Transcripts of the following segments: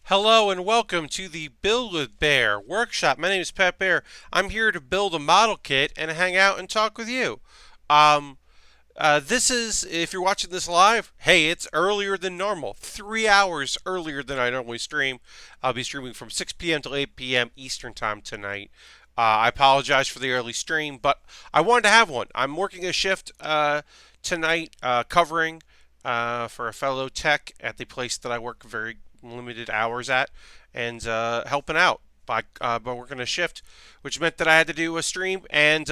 Hello and welcome to the Build with Baer workshop. My name is Pat Baer. I'm here to build a model kit and hang out and talk with you. Um, this is, if you're watching this live, hey, it's earlier than normal. 3 hours earlier than I normally stream. I'll be streaming from 6 p.m. till 8 p.m. Eastern Time tonight. I apologize for the early stream, but I wanted to have one. I'm working a shift tonight, covering for a fellow tech at the place that I work very limited hours at, and helping out by working a shift, which meant that I had to do a stream. And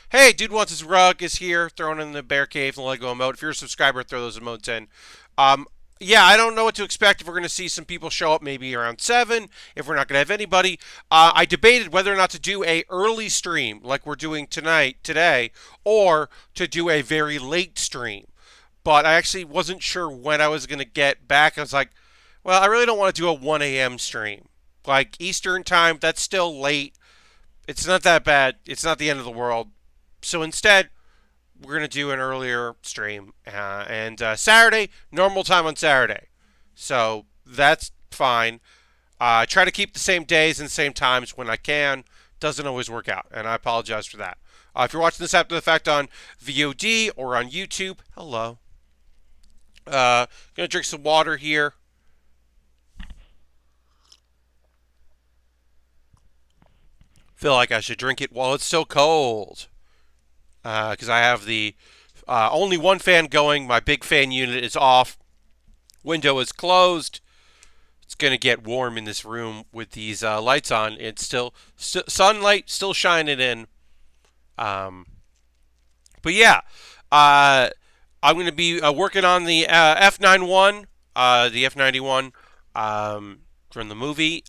hey, dude wants his rug is here, thrown in the bear cave and Lego emote. If you're a subscriber, throw those emotes in. Yeah, I don't know what to expect. If we're going to see some people show up maybe around 7, if we're not going to have anybody. I debated whether or not to do a early stream like we're doing today, or to do a very late stream. But I actually wasn't sure when I was going to get back. I was like, well, I really don't want to do a 1 a.m. stream. Like Eastern time, that's still late. It's not that bad. It's not the end of the world. So instead, we're going to do an earlier stream. And Saturday, normal time on Saturday. So that's fine. I try to keep the same days and same times when I can. Doesn't always work out, and I apologize for that. If you're watching this after the fact on VOD or on YouTube, hello. Gonna drink some water here. Feel like I should drink it while it's still cold. Because I have the only one fan going. My big fan unit is off. Window is closed. It's going to get warm in this room with these lights on. It's still sunlight still shining in. But yeah, I'm going to be working on the F91, the F91 from the movie.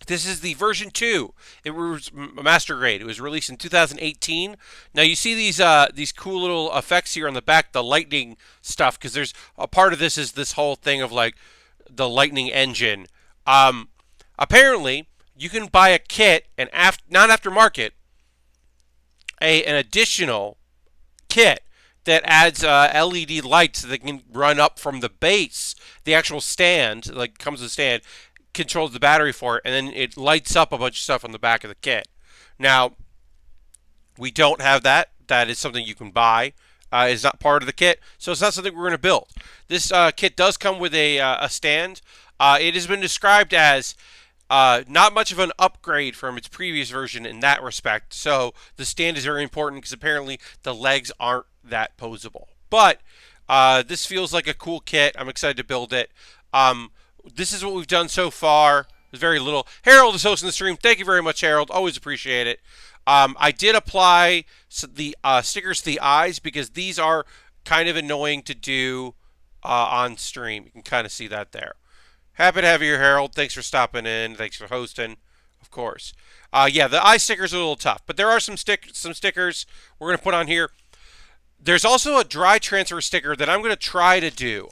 This is the version 2. It was master grade. It was released in 2018. Now you see these cool little effects here on the back, the lightning stuff, because there's a part of this is this whole thing of like the lightning engine. Apparently, you can buy a kit, not aftermarket, an additional kit that adds LED lights that can run up from the base. The actual stand, like comes with a stand, controls the battery for it, and then it lights up a bunch of stuff on the back of the kit. Now, we don't have that. That is something you can buy. It's not part of the kit, so it's not something we're going to build. This kit does come with a stand. It has been described as not much of an upgrade from its previous version in that respect. So the stand is very important because apparently the legs aren't that posable. But this feels like a cool kit. I'm excited to build it. This is what we've done so far. There's very little. Harold is hosting the stream. Thank you very much, Harold. Always appreciate it. I did apply the stickers to the eyes because these are kind of annoying to do on stream. You can kind of see that there. Happy to have you here, Harold. Thanks for stopping in. Thanks for hosting, of course. Yeah, the eye stickers are a little tough, but there are some stickers we're going to put on here. There's also a dry transfer sticker that I'm going to try to do.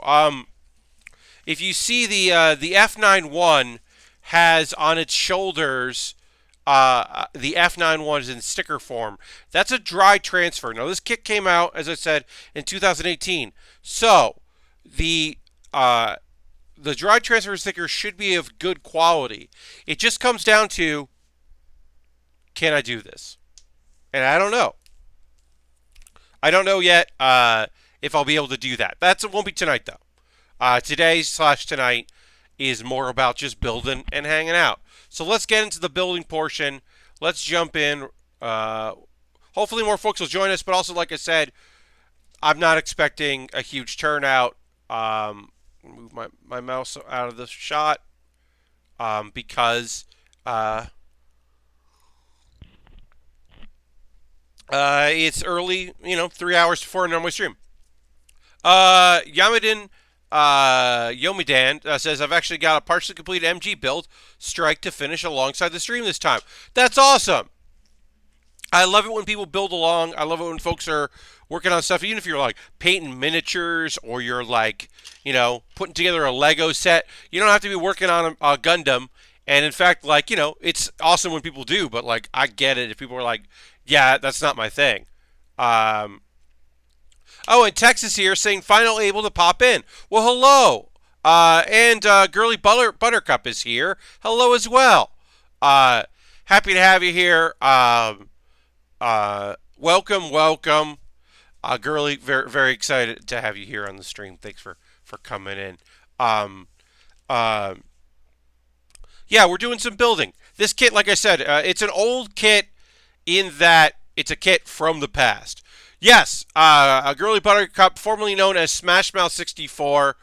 If you see the F91 has on its shoulders the F91 is in sticker form. That's a dry transfer. Now this kit came out, as I said, in 2018. So the dry transfer sticker should be of good quality. It just comes down to, can I do this? And I don't know. I don't know yet if I'll be able to do that. It won't be tonight though. Tonight is more about just building and hanging out. So let's get into the building portion. Let's jump in. Hopefully more folks will join us, but also, like I said, I'm not expecting a huge turnout. Move my mouse out of the shot because it's early, 3 hours before a normal stream. Yamadin Yomidan says, I've actually got a partially completed MG build strike to finish alongside the stream this time. That's awesome. I love it when people build along. I love it when folks are working on stuff, even if you're like painting miniatures or you're like, putting together a Lego set. You don't have to be working on a Gundam. And in fact, it's awesome when people do, but I get it if people are like, yeah, that's not my thing. Oh, and Texas here saying, finally able to pop in. Well, hello. And Girly Buttercup is here. Hello as well. Uh, Happy to have you here. Welcome, welcome. Girly, very, very excited to have you here on the stream. Thanks for coming in. Um, uh, yeah, we're doing some building. This kit, like I said, it's an old kit in that it's a kit from the past. Yes, a Girly Buttercup, formerly known as Smash Mouth 64,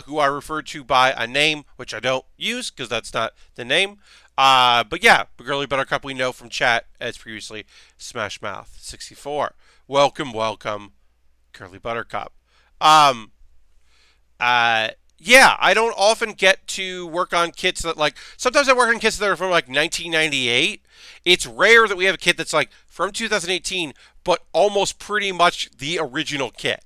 who I refer to by a name, which I don't use because that's not the name. But yeah, Girly Buttercup we know from chat as previously Smash Mouth 64. Welcome, welcome, Girly Buttercup. Um, yeah, I don't often get to work on kits that like sometimes I work on kits that are from like 1998. It's rare that we have a kit that's like from 2018, but almost pretty much the original kit.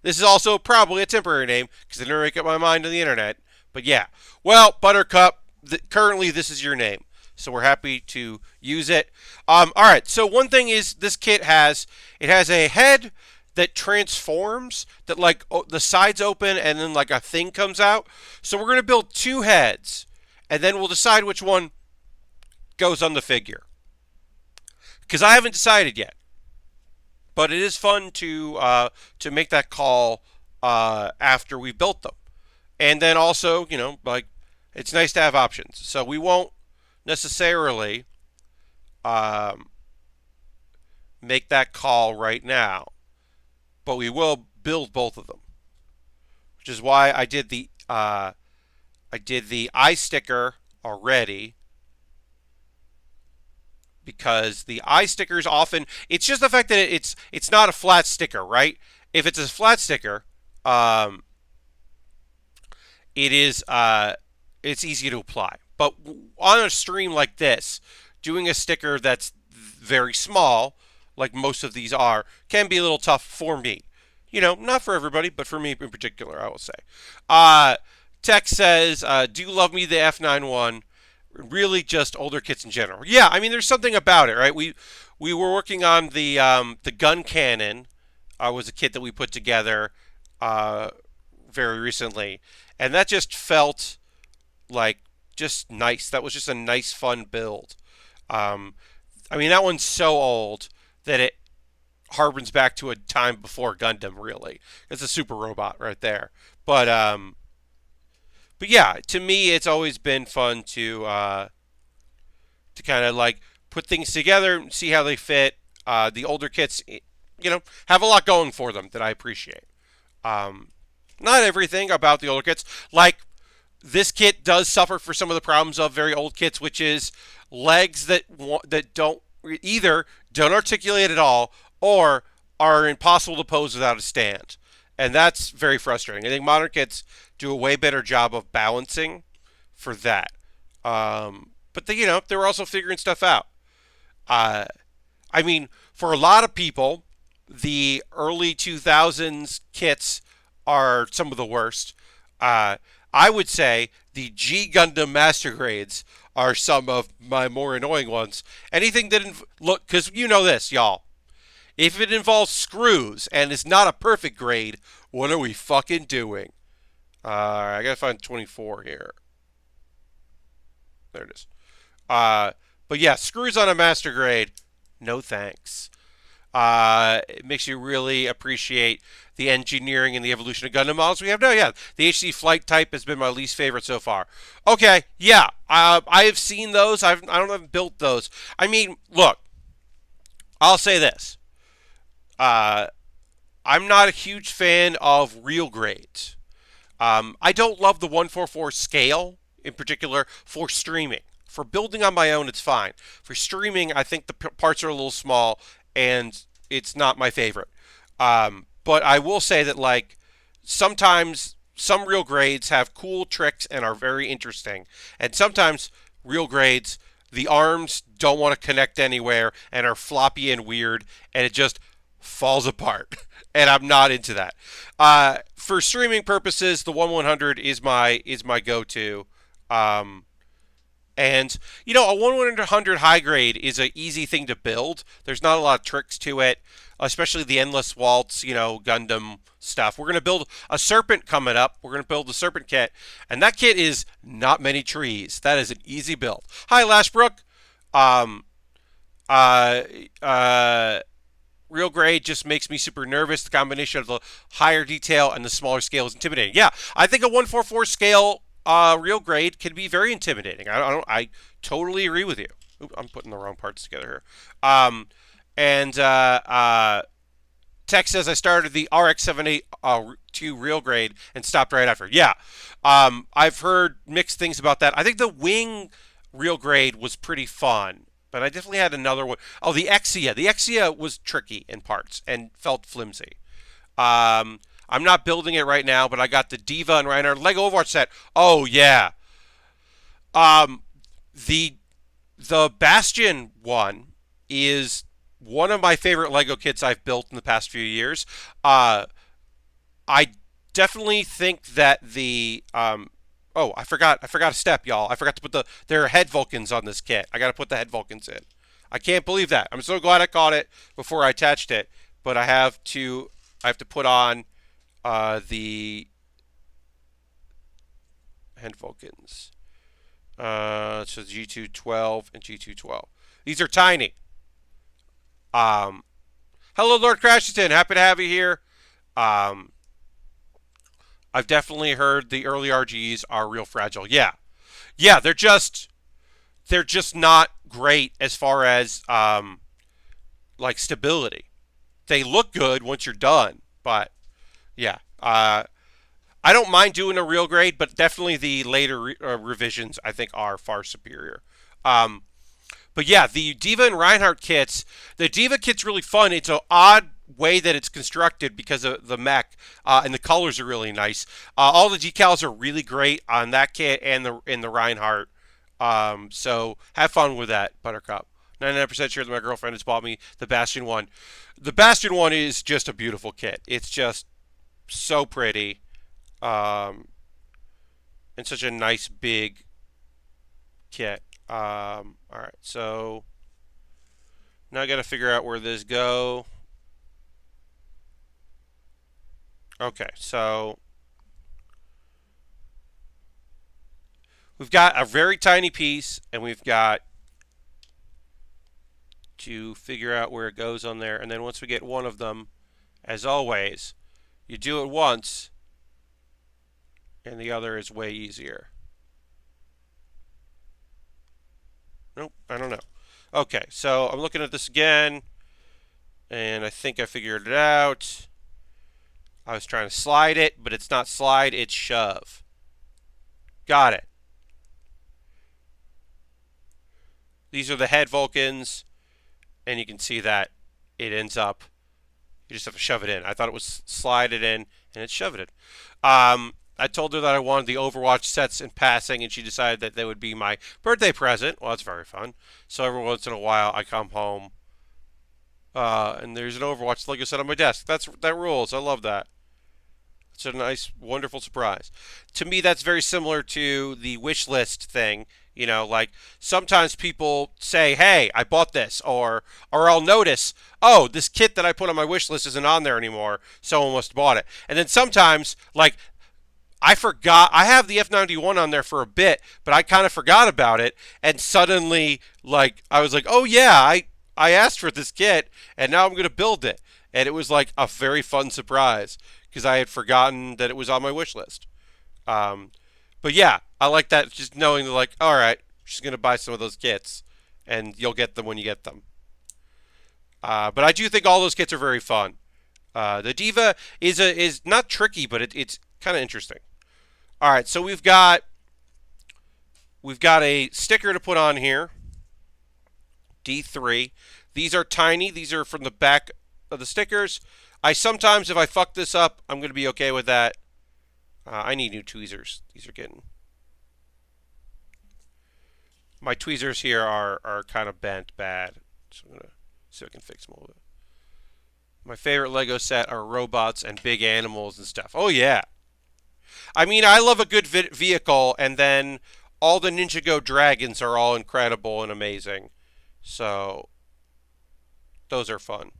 This is also probably a temporary name because I never make up my mind on the internet. But yeah, well, Buttercup, currently this is your name, so we're happy to use it. All right. So one thing is this kit has a head that transforms, that like the sides open and then like a thing comes out. So we're gonna build two heads, and then we'll decide which one goes on the figure. Because I haven't decided yet, but it is fun to make that call after we built them, and then also like it's nice to have options. So we won't necessarily um, make that call right now, but we will build both of them, which is why I did the eye sticker already, because the eye stickers often it's just the fact that it's not a flat sticker, right? If it's a flat sticker, um, it is it's easy to apply. But on a stream like this, doing a sticker that's very small, like most of these are, can be a little tough for me. Not for everybody, but for me in particular, I will say. Uh, Tech says, "Do you love me the F91?" Really, just older kits in general. Yeah, I mean, there's something about it, right? We were working on the gun cannon. Was a kit that we put together uh, very recently, and that just felt like just nice. That was just a nice, fun build. Um, I mean, that one's so old that it harbors back to a time before Gundam. Really, it's a super robot right there. But yeah, to me, it's always been fun to kind of like put things together and see how they fit. The older kits, have a lot going for them that I appreciate. Um, Not everything about the older kits, like this kit does suffer for some of the problems of very old kits, which is legs that don't either don't articulate at all or are impossible to pose without a stand, and that's very frustrating. I think modern kits do a way better job of balancing for that. But they're also figuring stuff out. Uh, I mean, for a lot of people, the early 2000s kits are some of the worst. Uh, I would say the G Gundam Master Grades are some of my more annoying ones. Anything that look, because you know this, y'all. If it involves screws and it's not a perfect grade, what are we fucking doing? I gotta find 24 here. There it is. Uh, but yeah, screws on a master grade, no thanks. It makes you really appreciate the engineering and the evolution of Gundam models we have now. Yeah, the HC flight type has been my least favorite so far. Okay, yeah, I have seen those. I don't have built those. I mean, look, I'll say this. Uh, I'm not a huge fan of real grades. I don't love the 144 scale in particular for streaming. For building on my own, it's fine. For streaming, I think the parts are a little small and it's not my favorite. But I will say that like sometimes some real grades have cool tricks and are very interesting, and sometimes real grades the arms don't want to connect anywhere and are floppy and weird, and it just falls apart. And I'm not into that. For streaming purposes, the 1/100 is my go-to. Um, And, you know, a 1/100 high grade is an easy thing to build. There's not a lot of tricks to it, especially the Endless Waltz, you know, Gundam stuff. We're going to build a Serpent coming up. We're going to build the Serpent kit. And that kit is not many trees. That is an easy build. Hi, Lashbrook. Um, uh, uh, Real grade just makes me super nervous. The combination of the higher detail and the smaller scale is intimidating. Yeah, I think a 144 scale real grade can be very intimidating. I totally agree with you. Oop, I'm putting the wrong parts together here. And Tech says I started the RX-78 real grade and stopped right after. Yeah, I've heard mixed things about that. I think the wing real grade was pretty fun. But I definitely had another one. Oh, the Exia. The Exia was tricky in parts and felt flimsy. I'm not building it right now, but I got the Diva and Reinhardt Lego Overwatch set. Oh yeah. Um, the the Bastion one is one of my favorite Lego kits I've built in the past few years. Uh, I definitely think that the oh, I forgot a step, y'all. I forgot to put their head Vulcans on this kit. I got to put the head Vulcans in. I can't believe that. I'm so glad I caught it before I attached it, but I have to put on the head Vulcans. So G212 and G212. These are tiny. Um, Hello, Lord Crashington. Happy to have you here. Um, I've definitely heard the early RGs are real fragile. Yeah, yeah, they're just not great as far as like stability. They look good once you're done, but yeah, I don't mind doing a real grade, but definitely the later revisions I think are far superior. Um, but yeah, the Diva and Reinhardt kits, the Diva kit's really fun. It's an odd way that it's constructed because of the mech, and the colors are really nice. All the decals are really great on that kit and the Reinhardt. So have fun with that, Buttercup. 99% sure that my girlfriend has bought me the Bastion one. The Bastion one is just a beautiful kit. It's just so pretty, um, and such a nice big kit. All right, so now I got to figure out where this go. Okay, so we've got a very tiny piece, and we've got to figure out where it goes on there. And then once we get one of them, as always, you do it once, and the other is way easier. Nope, I don't know. Okay, so I'm looking at this again, and I think I figured it out. I was trying to slide it, but it's not slide, it's shove. Got it. These are the head Vulcans, and you can see that it ends up, you just have to shove it in. I thought it was slide it in, and it's shove it in. I told her that I wanted the Overwatch sets in passing, and she decided that they would be my birthday present. Well, that's very fun. So every once in a while, I come home, and there's an Overwatch Lego set on my desk. That rules. I love that. It's a nice, wonderful surprise. To me, that's very similar to the wish list thing. You know, like sometimes people say, "Hey, I bought this," or I'll notice, "Oh, this kit that I put on my wish list isn't on there anymore. Someone must have bought it." And then sometimes, like, I forgot. I have the F91 on there for a bit, but I kind of forgot about it, and suddenly, like, I was like, "Oh yeah, I asked for this kit, and now I'm going to build it." And it was like a very fun surprise because I had forgotten that it was on my wish list. Um, but yeah, I like that. Just knowing that, like, all right, she's going to buy some of those kits, and you'll get them when you get them. But I do think all those kits are very fun. The Diva is not tricky, but it's kind of interesting. All right, so we've got a sticker to put on here. D3. These are tiny. These are from the back of the stickers. I sometimes, if I fuck this up, I'm going to be okay with that. I need new tweezers. These are getting... My tweezers here are kind of bent bad. So I'm going to see if I can fix them a little bit. My favorite Lego set are robots and big animals and stuff. Oh, yeah. I mean, I love a good vehicle, and then all the Ninjago dragons are all incredible and amazing. So those are fun.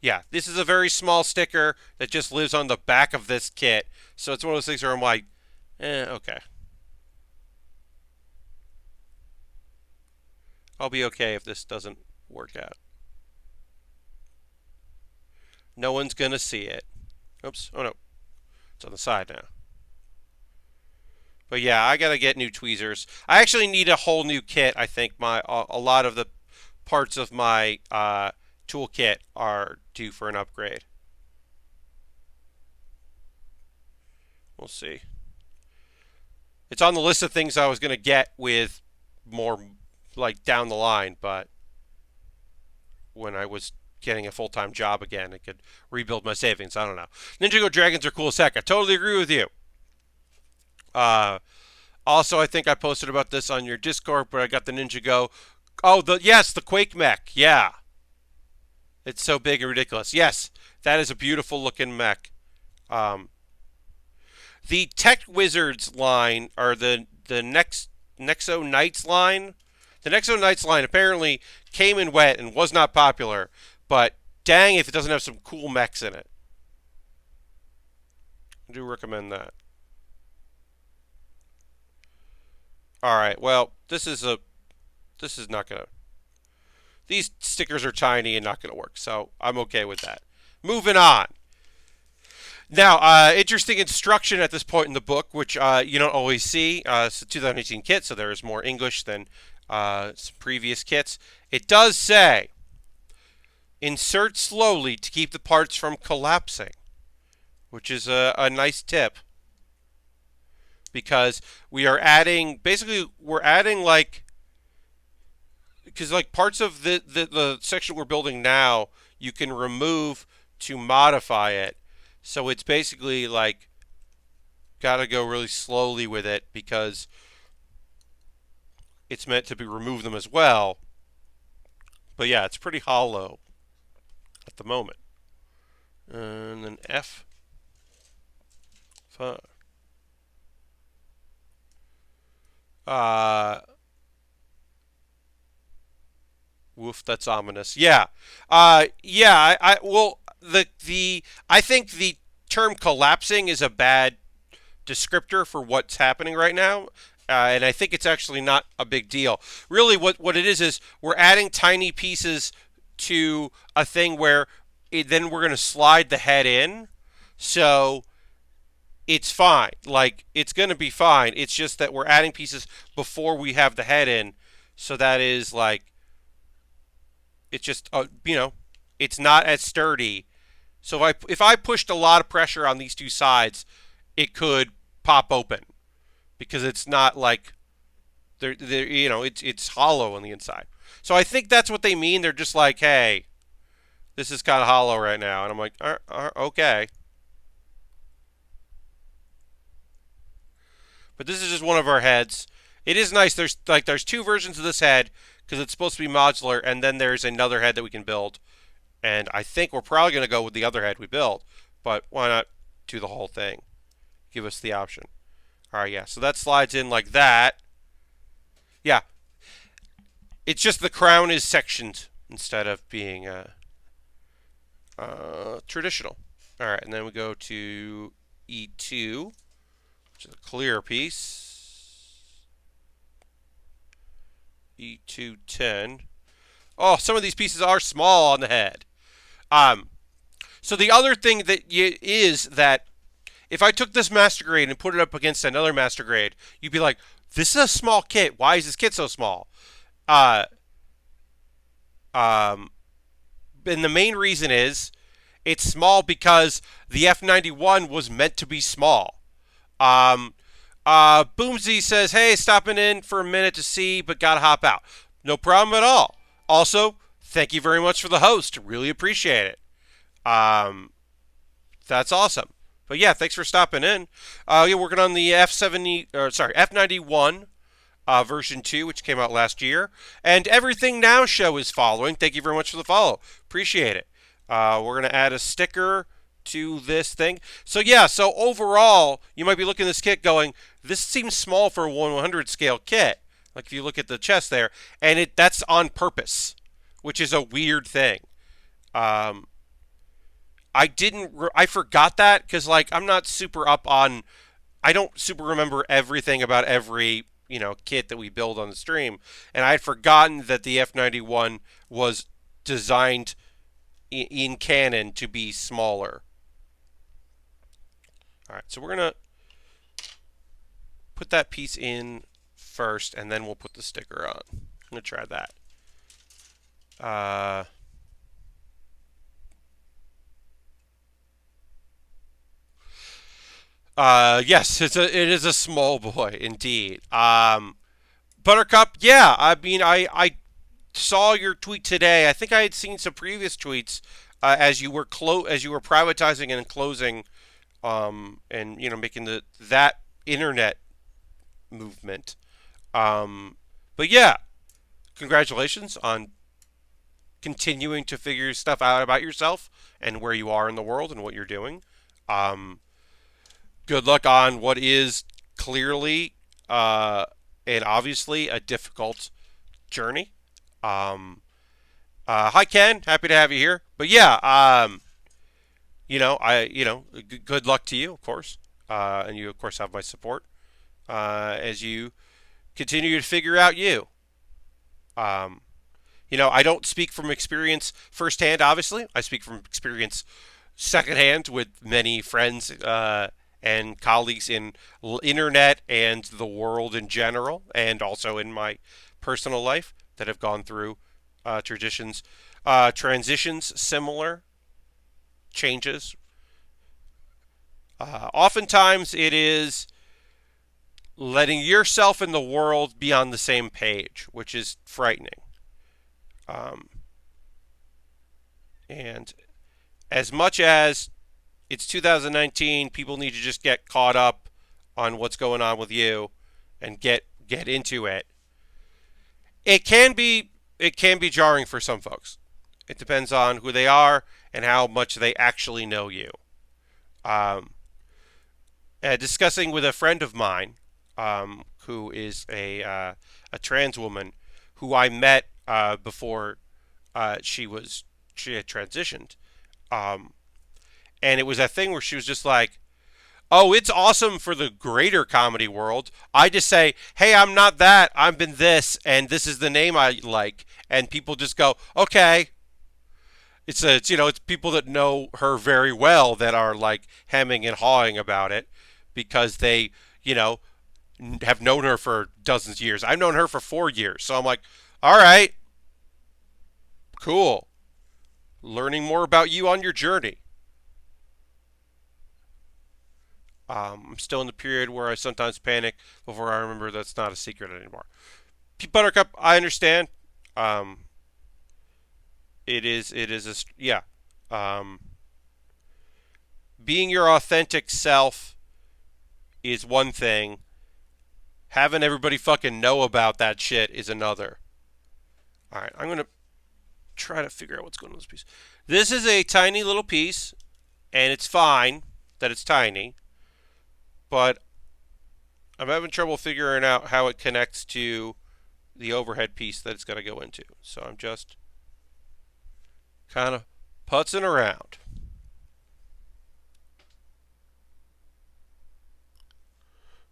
Yeah, this is a very small sticker that just lives on the back of this kit. So it's one of those things where I'm like, okay. I'll be okay if this doesn't work out. No one's going to see it. Oops. Oh, no. It's on the side now. But yeah, I got to get new tweezers. I actually need a whole new kit. I think a lot of the parts of my toolkit are due for an upgrade. We'll see. It's on the list of things I was going to get with more like down the line, but when I was getting a full-time job again, I could rebuild my savings. I don't know. Ninjago dragons are cool as heck. I totally agree with you. Also, I think I posted about this on your Discord, but I got the Ninjago. Oh, the Quake mech. Yeah. It's so big and ridiculous. Yes, that is a beautiful looking mech. The Tech Wizards line, or the Nexo Knights line. The Nexo Knights line apparently came in wet and was not popular, but dang if it doesn't have some cool mechs in it. I do recommend that. Alright, well, this is not gonna... These stickers are tiny and not gonna work, so I'm okay with that. Moving on. Now, interesting instruction at this point in the book, which you don't always see. It's a 2018 kit, so there is more English than some previous kits. It does say, insert slowly to keep the parts from collapsing, which is a nice tip. Because we are adding, basically, we're adding like, because like parts of the section we're building now, you can remove to modify it. So it's basically like, gotta go really slowly with it because it's meant to remove them as well. But yeah, it's pretty hollow at the moment. And then F5. Woof, that's ominous. Yeah. Yeah, I think the term collapsing is a bad descriptor for what's happening right now. And I think it's actually not a big deal. Really, what it is we're adding tiny pieces to a thing where then we're going to slide the head in. So it's fine. Like, it's going to be fine. It's just that we're adding pieces before we have the head in. So that is like, it's just, it's not as sturdy. So if I pushed a lot of pressure on these two sides, it could pop open. Because it's not like, it's hollow on the inside. So I think that's what they mean. They're just like, hey, this is kind of hollow right now. And I'm like, okay. But this is just one of our heads. It is nice. There's two versions of this head because it's supposed to be modular, and then there's another head that we can build. And I think we're probably going to go with the other head we built. But why not do the whole thing? Give us the option. All right, yeah. So that slides in like that. Yeah. It's just the crown is sectioned instead of being traditional. All right, and then we go to E2, which is a clear piece. E210. Oh, some of these pieces are small on the head. So the other thing that is that if I took this Master Grade and put it up against another Master Grade, you'd be like, this is a small kit. Why is this kit so small? And the main reason is it's small because the F91 was meant to be small. Boomsy says, hey, stopping in for a minute to see, but gotta hop out. No problem at all. Also, thank you very much for the host. Really appreciate it. That's awesome. But yeah, thanks for stopping in. You're working on the F91 version 2, which came out last year. And Everything Now show is following. Thank you very much for the follow. Appreciate it. We're going to add a sticker to this thing. So yeah, so overall, you might be looking at this kit going, this seems small for a 1/100 scale kit. Like if you look at the chest there, and that's on purpose, which is a weird thing. Um, I forgot that because like I'm not super up on, I don't super remember everything about every kit that we build on the stream, and I had forgotten that the F91 was designed in canon to be smaller. All right, so we're gonna put that piece in first, and then we'll put the sticker on. I'm gonna try that. Yes, it is a small boy indeed. Buttercup, yeah. I mean, I saw your tweet today. I think I had seen some previous tweets as you were privatizing and closing, and making that internet movement. But yeah, congratulations on continuing to figure stuff out about yourself and where you are in the world and what you're doing. Good luck on what is clearly and obviously a difficult journey. Hi Ken, happy to have you here. But yeah, good luck to you, of course, and you of course have my support as you continue to figure out you. I don't speak from experience firsthand. Obviously, I speak from experience secondhand with many friends and colleagues in internet and the world in general, and also in my personal life that have gone through transitions, similar changes. Oftentimes, it is letting yourself and the world be on the same page, which is frightening. And as much as it's 2019, people need to just get caught up on what's going on with you and get into it. It can be jarring for some folks. It depends on who they are and how much they actually know you. Discussing with a friend of mine who is a trans woman who I met before she had transitioned, and it was that thing where she was just like, "Oh, it's awesome for the greater comedy world." I just say, "Hey, I'm not that. I've been this, and this is the name I like," and people just go, "Okay." It's people that know her very well that are like hemming and hawing about it because they have known her for dozens of years. I've known her for 4 years, so I'm like, all right, cool. Learning more about you on your journey. I'm still in the period where I sometimes panic before I remember that's not a secret anymore. Buttercup, I understand. It is yeah. Being your authentic self is one thing. Having everybody fucking know about that shit is another. All right, I'm gonna try to figure out what's going on with this piece. This is a tiny little piece, and it's fine that it's tiny, but I'm having trouble figuring out how it connects to the overhead piece that it's going to go into. So I'm just kind of putzing around.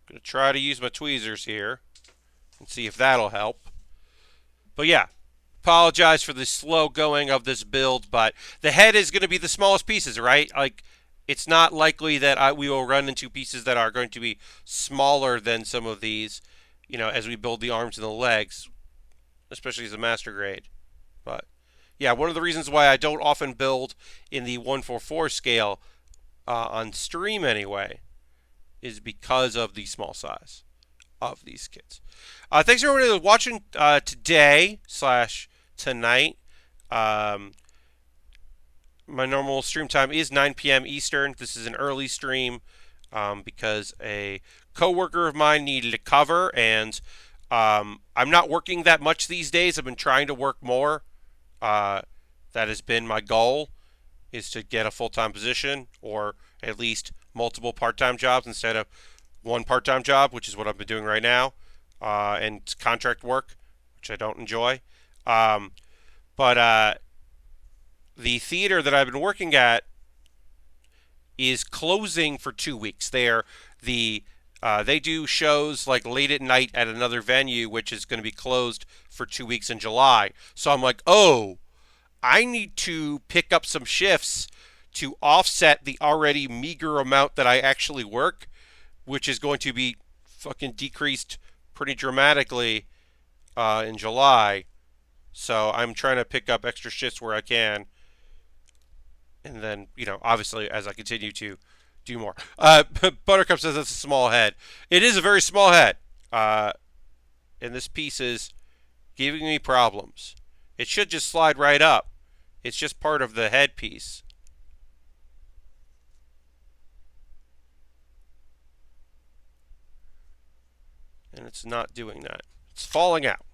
I'm going to try to use my tweezers here and see if that'll help. But yeah, apologize for the slow going of this build, but the head is going to be the smallest pieces, right? Like, it's not likely that we will run into pieces that are going to be smaller than some of these, as we build the arms and the legs, especially as a master grade. But yeah, one of the reasons why I don't often build in the 1/4/4 scale on stream anyway is because of the small size of these kits. Thanks everybody for watching today / tonight. My normal stream time is 9 p.m. Eastern. This is an early stream because a coworker of mine needed a cover, and I'm not working that much these days. I've been trying to work more. That has been my goal, is to get a full-time position or at least multiple part-time jobs instead of one part-time job, which is what I've been doing right now, and contract work, which I don't enjoy. Um, but the theater that I've been working at is closing for 2 weeks. They do shows like late at night at another venue, which is going to be closed for 2 weeks in July. So I'm like, oh, I need to pick up some shifts to offset the already meager amount that I actually work, which is going to be fucking decreased pretty dramatically in July. So I'm trying to pick up extra shifts where I can, and then obviously as I continue to do more. Buttercup says that's a small head. It is a very small head, and this piece is giving me problems. It should just slide right up. It's just part of the head piece. And it's not doing that. It's falling out.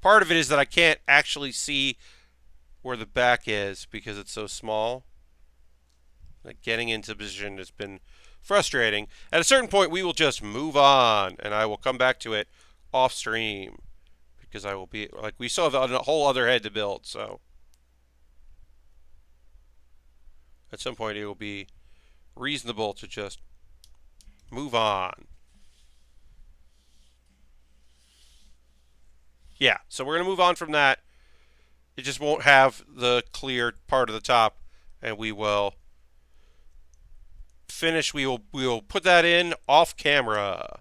Part of it is that I can't actually see where the back is because it's so small. Like getting into position has been frustrating. At a certain point, we will just move on, and I will come back to it off stream because I will be like we still have a whole other head to build. So at some point, it will be reasonable to just move on. Yeah, so we're going to move on from that. It just won't have the clear part of the top, and we will finish. We will put that in off camera,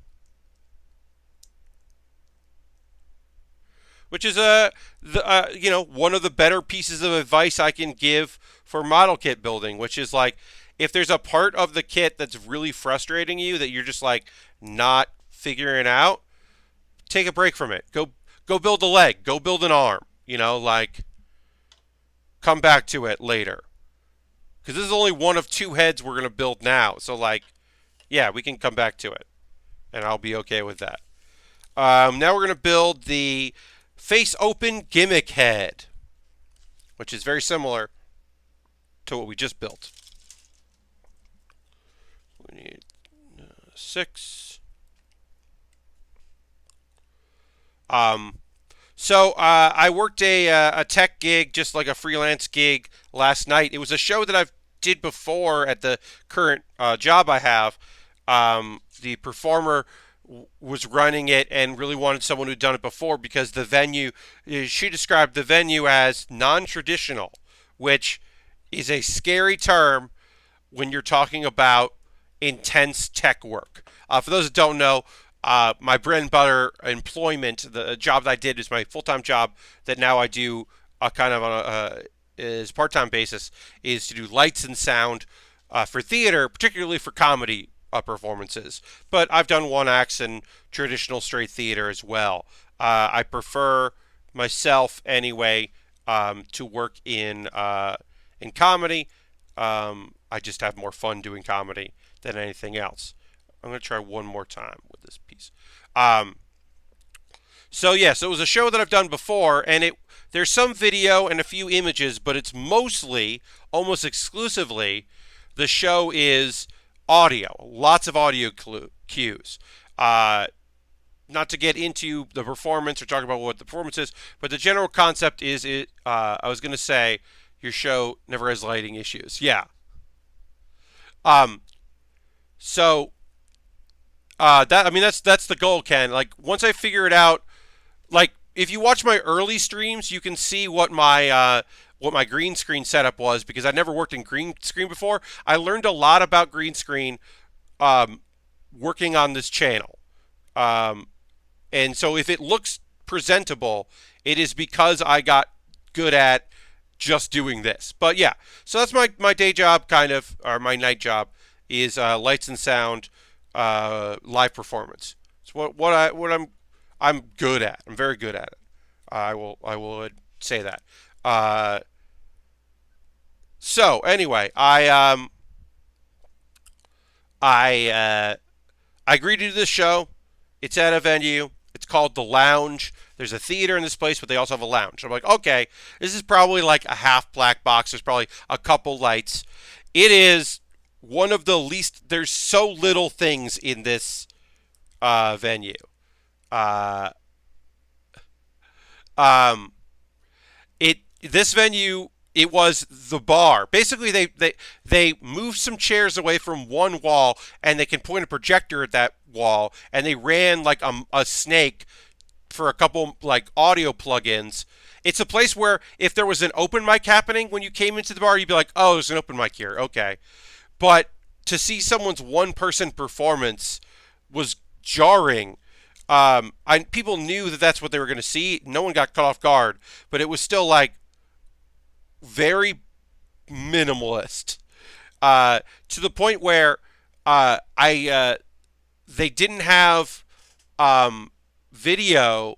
which is one of the better pieces of advice I can give for model kit building, which is like if there's a part of the kit that's really frustrating you that you're just like not figuring out, take a break from it. Go build a leg. Go build an arm. Like come back to it later. Because this is only one of two heads we're going to build now. So like, yeah, we can come back to it. And I'll be okay with that. Now we're going to build the face open gimmick head, which is very similar to what we just built. We need 6. So I worked a tech gig, just like a freelance gig last night. It was a show that I've did before at the current job I have. The performer was running it and really wanted someone who'd done it before because the venue, she described the venue as non-traditional, which is a scary term when you're talking about intense tech work. For those that don't know, my bread and butter employment, the job that I did is my full-time job that now I do kind of on a is part-time basis, is to do lights and sound for theater, particularly for comedy performances. But I've done one acts and traditional straight theater as well. I prefer myself anyway to work in comedy. I just have more fun doing comedy than anything else. I'm going to try one more time with this piece. So it was a show that I've done before, and there's some video and a few images, but it's mostly, almost exclusively, the show is audio. Lots of audio cues. Not to get into the performance or talk about what the performance is, but the general concept is I was going to say your show never has lighting issues. Yeah. So that's the goal, Ken. Like once I figure it out, like if you watch my early streams, you can see what my green screen setup was because I never worked in green screen before. I learned a lot about green screen working on this channel. And so if it looks presentable, it is because I got good at just doing this. But yeah, so that's my day job kind of, or my night job is lights and sound, live performance. It's what I'm good at. I'm very good at it. I will say that. So anyway, I agreed to do this show. It's at a venue. It's called the Lounge. There's a theater in this place, but they also have a lounge. I'm like, okay, this is probably like a half black box. There's probably a couple lights. It is one of the least. There's so little things in this venue. Uh, um, this venue, it was the bar. Basically, they moved some chairs away from one wall, and they can point a projector at that wall, and they ran like a snake for a couple like audio plugins. It's a place where if there was an open mic happening when you came into the bar, you'd be like, "Oh, there's an open mic here." Okay, but to see someone's one person performance was jarring. People knew that that's what they were going to see. No one got caught off guard, but it was still like very minimalist, to the point where I they didn't have video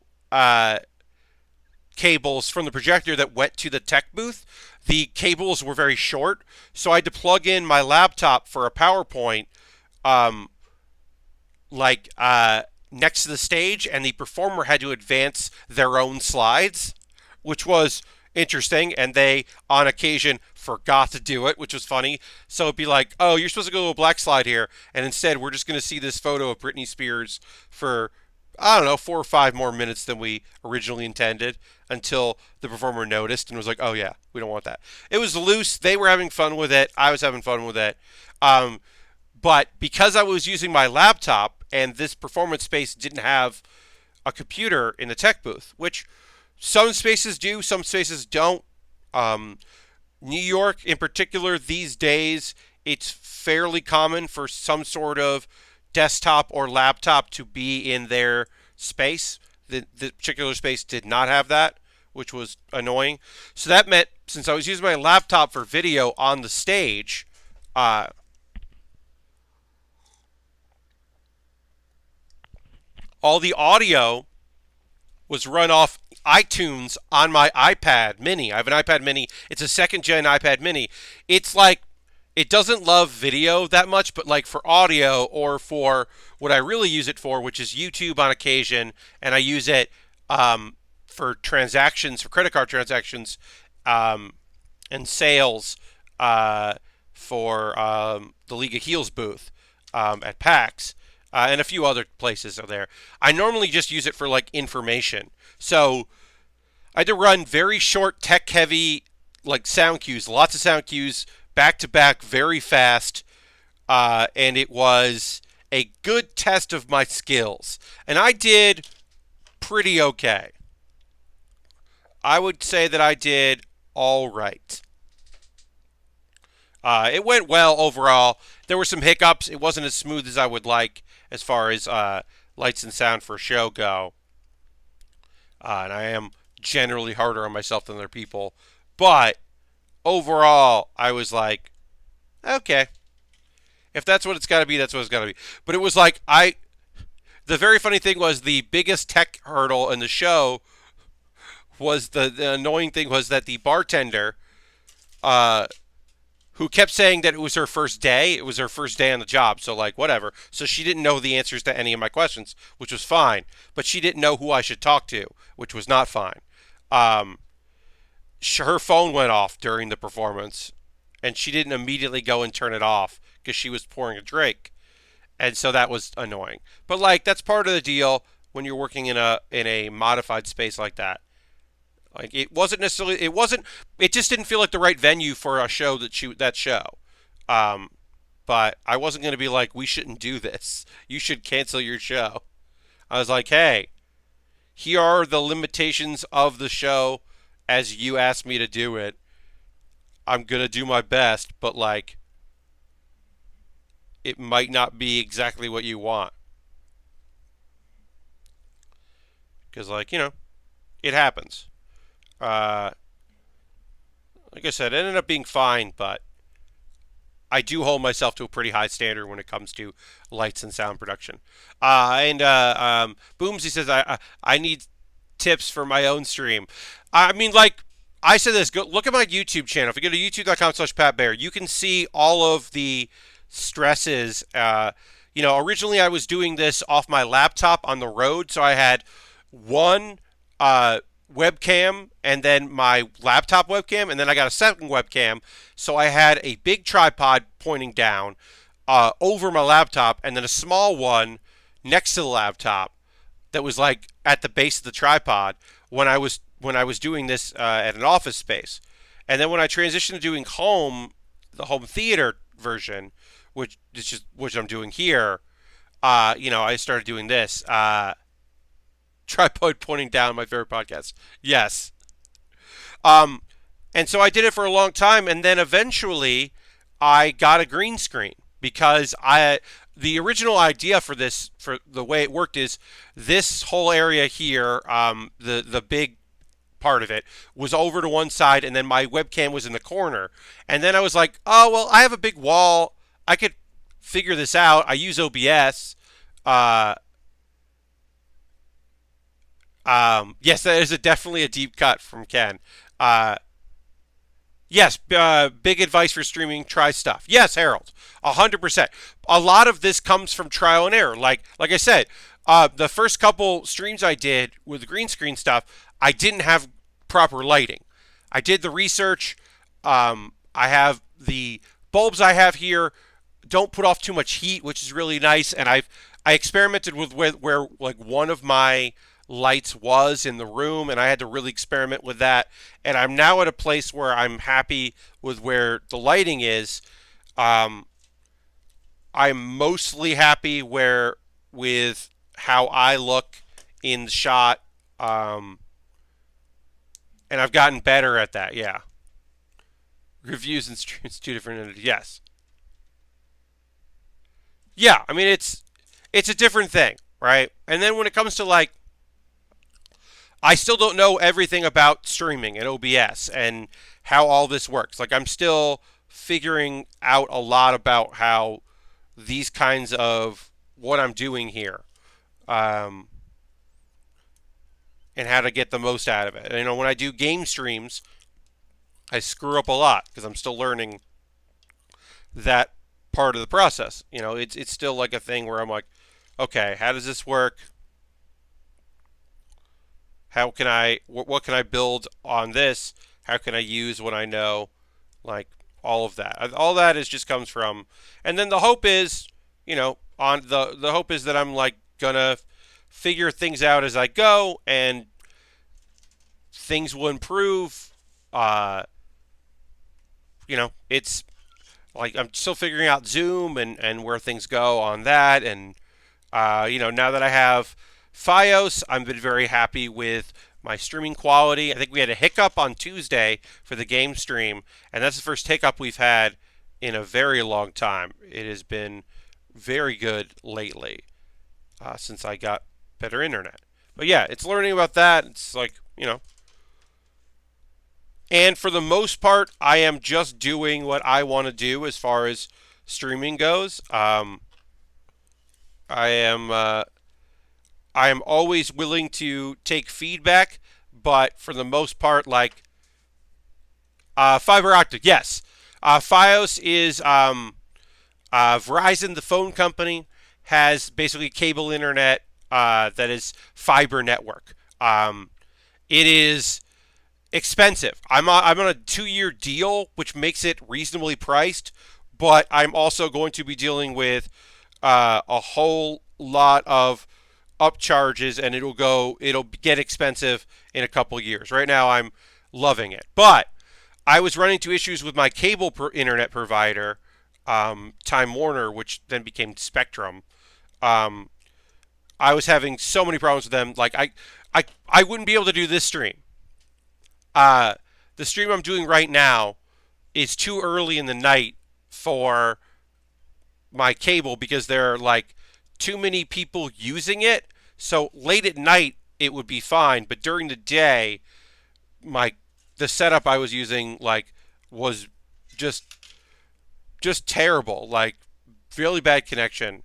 cables from the projector that went to the tech booth. The cables were very short, so I had to plug in my laptop for a PowerPoint, um, like next to the stage, and the performer had to advance their own slides, which was interesting. And they, on occasion, forgot to do it, which was funny. So it'd be like, "Oh, you're supposed to go to a black slide here," and instead we're just going to see this photo of Britney Spears for, I don't know, 4 or 5 more minutes than we originally intended, until the performer noticed and was like, "Oh yeah, we don't want that." It was loose. They were having fun with it. I was having fun with it. Um, but because I was using my laptop and this performance space didn't have a computer in the tech booth, which some spaces do, some spaces don't. Um, New York, in particular, these days, it's fairly common for some sort of desktop or laptop to be in their space. The particular space did not have that, which was annoying. So that meant, since I was using my laptop for video on the stage, uh, all the audio was run off iTunes on my iPad mini. I have an iPad mini. It's a second gen iPad mini. It's like, it doesn't love video that much, but like for audio, or for what I really use it for, which is YouTube on occasion, and I use it for transactions, for credit card transactions, um, and sales, for the League of Heels booth at PAX, and a few other places are there. I normally just use it for like information. So I had to run very short, tech-heavy, like sound cues, lots of sound cues, back to back, very fast, and it was a good test of my skills. And I did pretty okay. I would say that I did all right. It went well overall. There were some hiccups. It wasn't as smooth as I would like as far as lights and sound for a show go. And I am generally harder on myself than other people. But overall, I was like, okay. If that's what it's got to be, that's what it's got to be. But it was like, the very funny thing was, the biggest tech hurdle in the show was, the annoying thing was that the bartender, who kept saying that it was her first day. It was her first day on the job, so like whatever. So she didn't know the answers to any of my questions, which was fine. But she didn't know who I should talk to, which was not fine. Um, her phone went off during the performance, and she didn't immediately go and turn it off because she was pouring a drink, and so that was annoying. But like, that's part of the deal when you're working in a modified space like that. Like, it wasn't necessarily, it just didn't feel like the right venue for a show that show. Um, but I wasn't going to be like, we shouldn't do this. You should cancel your show. I was like, hey, here are the limitations of the show as you asked me to do it. I'm going to do my best, but like, it might not be exactly what you want. Because, like, it happens. Uh, like I said, it ended up being fine, but I do hold myself to a pretty high standard when it comes to lights and sound production. Boomsy says, I need tips for my own stream. I mean, like, I said this, go look at my YouTube channel. If you go to youtube.com/PatBaer, you can see all of the stresses. Originally I was doing this off my laptop on the road, so I had one webcam and then my laptop webcam, and then I got a second webcam. So I had a big tripod pointing down over my laptop, and then a small one next to the laptop that was like at the base of the tripod when I was doing this at an office space. And then when I transitioned to doing the home theater version, which I'm doing here, I started doing this. Tripod pointing down, my favorite podcast. Yes. Um, and so I did it for a long time, and then eventually I got a green screen because the original idea for this, for the way it worked, is this whole area here, the big part of it was over to one side, and then my webcam was in the corner. And then I was like, oh well, I have a big wall. I could figure this out. I use OBS. Uh, yes, that is definitely a deep cut from Ken. Uh, yes, big advice for streaming: try stuff. Yes, Harold, 100%. A lot of this comes from trial and error. Like I said, the first couple streams I did with the green screen stuff, I didn't have proper lighting. I did the research. I have the bulbs I have here don't put off too much heat, which is really nice. And I experimented with where like one of my lights was in the room, and I had to really experiment with that. And I'm now at a place where I'm happy with where the lighting is. Um, I'm mostly happy with how I look in the shot, and I've gotten better at that. Yeah, reviews and streams, two different entities. Yes, yeah. I mean, it's a different thing, right? And then when it comes to like, I still don't know everything about streaming and OBS and how all this works. Like, I'm still figuring out a lot about how these kinds of what I'm doing here, um, and how to get the most out of it. When I do game streams, I screw up a lot because I'm still learning that part of the process. It's still like a thing where I'm like, okay, how does this work? How can what can I build on this? How can I use what I know? Like, all of that. All that is just comes from, and then the hope is, on the hope is that I'm like gonna figure things out as I go, and things will improve. It's like I'm still figuring out Zoom and where things go on that. And now that I have Fios, I've been very happy with my streaming quality. I think we had a hiccup on Tuesday for the game stream, and that's the first hiccup we've had in a very long time. It has been very good lately, since I got better internet. But yeah, it's learning about that. It's like, and for the most part, I am just doing what I want to do as far as streaming goes. I am I am always willing to take feedback, but for the most part, like, fiber optic, yes. Fios is Verizon, the phone company, has basically cable internet that is fiber network. It is expensive. I'm on a 2-year deal, which makes it reasonably priced, but I'm also going to be dealing with a whole lot of upcharges, and it'll get expensive in a couple years. Right now, I'm loving it, but I was running into issues with my cable internet provider, Time Warner, which then became Spectrum. Um, I was having so many problems with them. Like, I wouldn't be able to do this stream. Uh, the stream I'm doing right now is too early in the night for my cable because there are like too many people using it. So late at night it would be fine, but during the day, my the setup I was using like was just terrible, like really bad connection,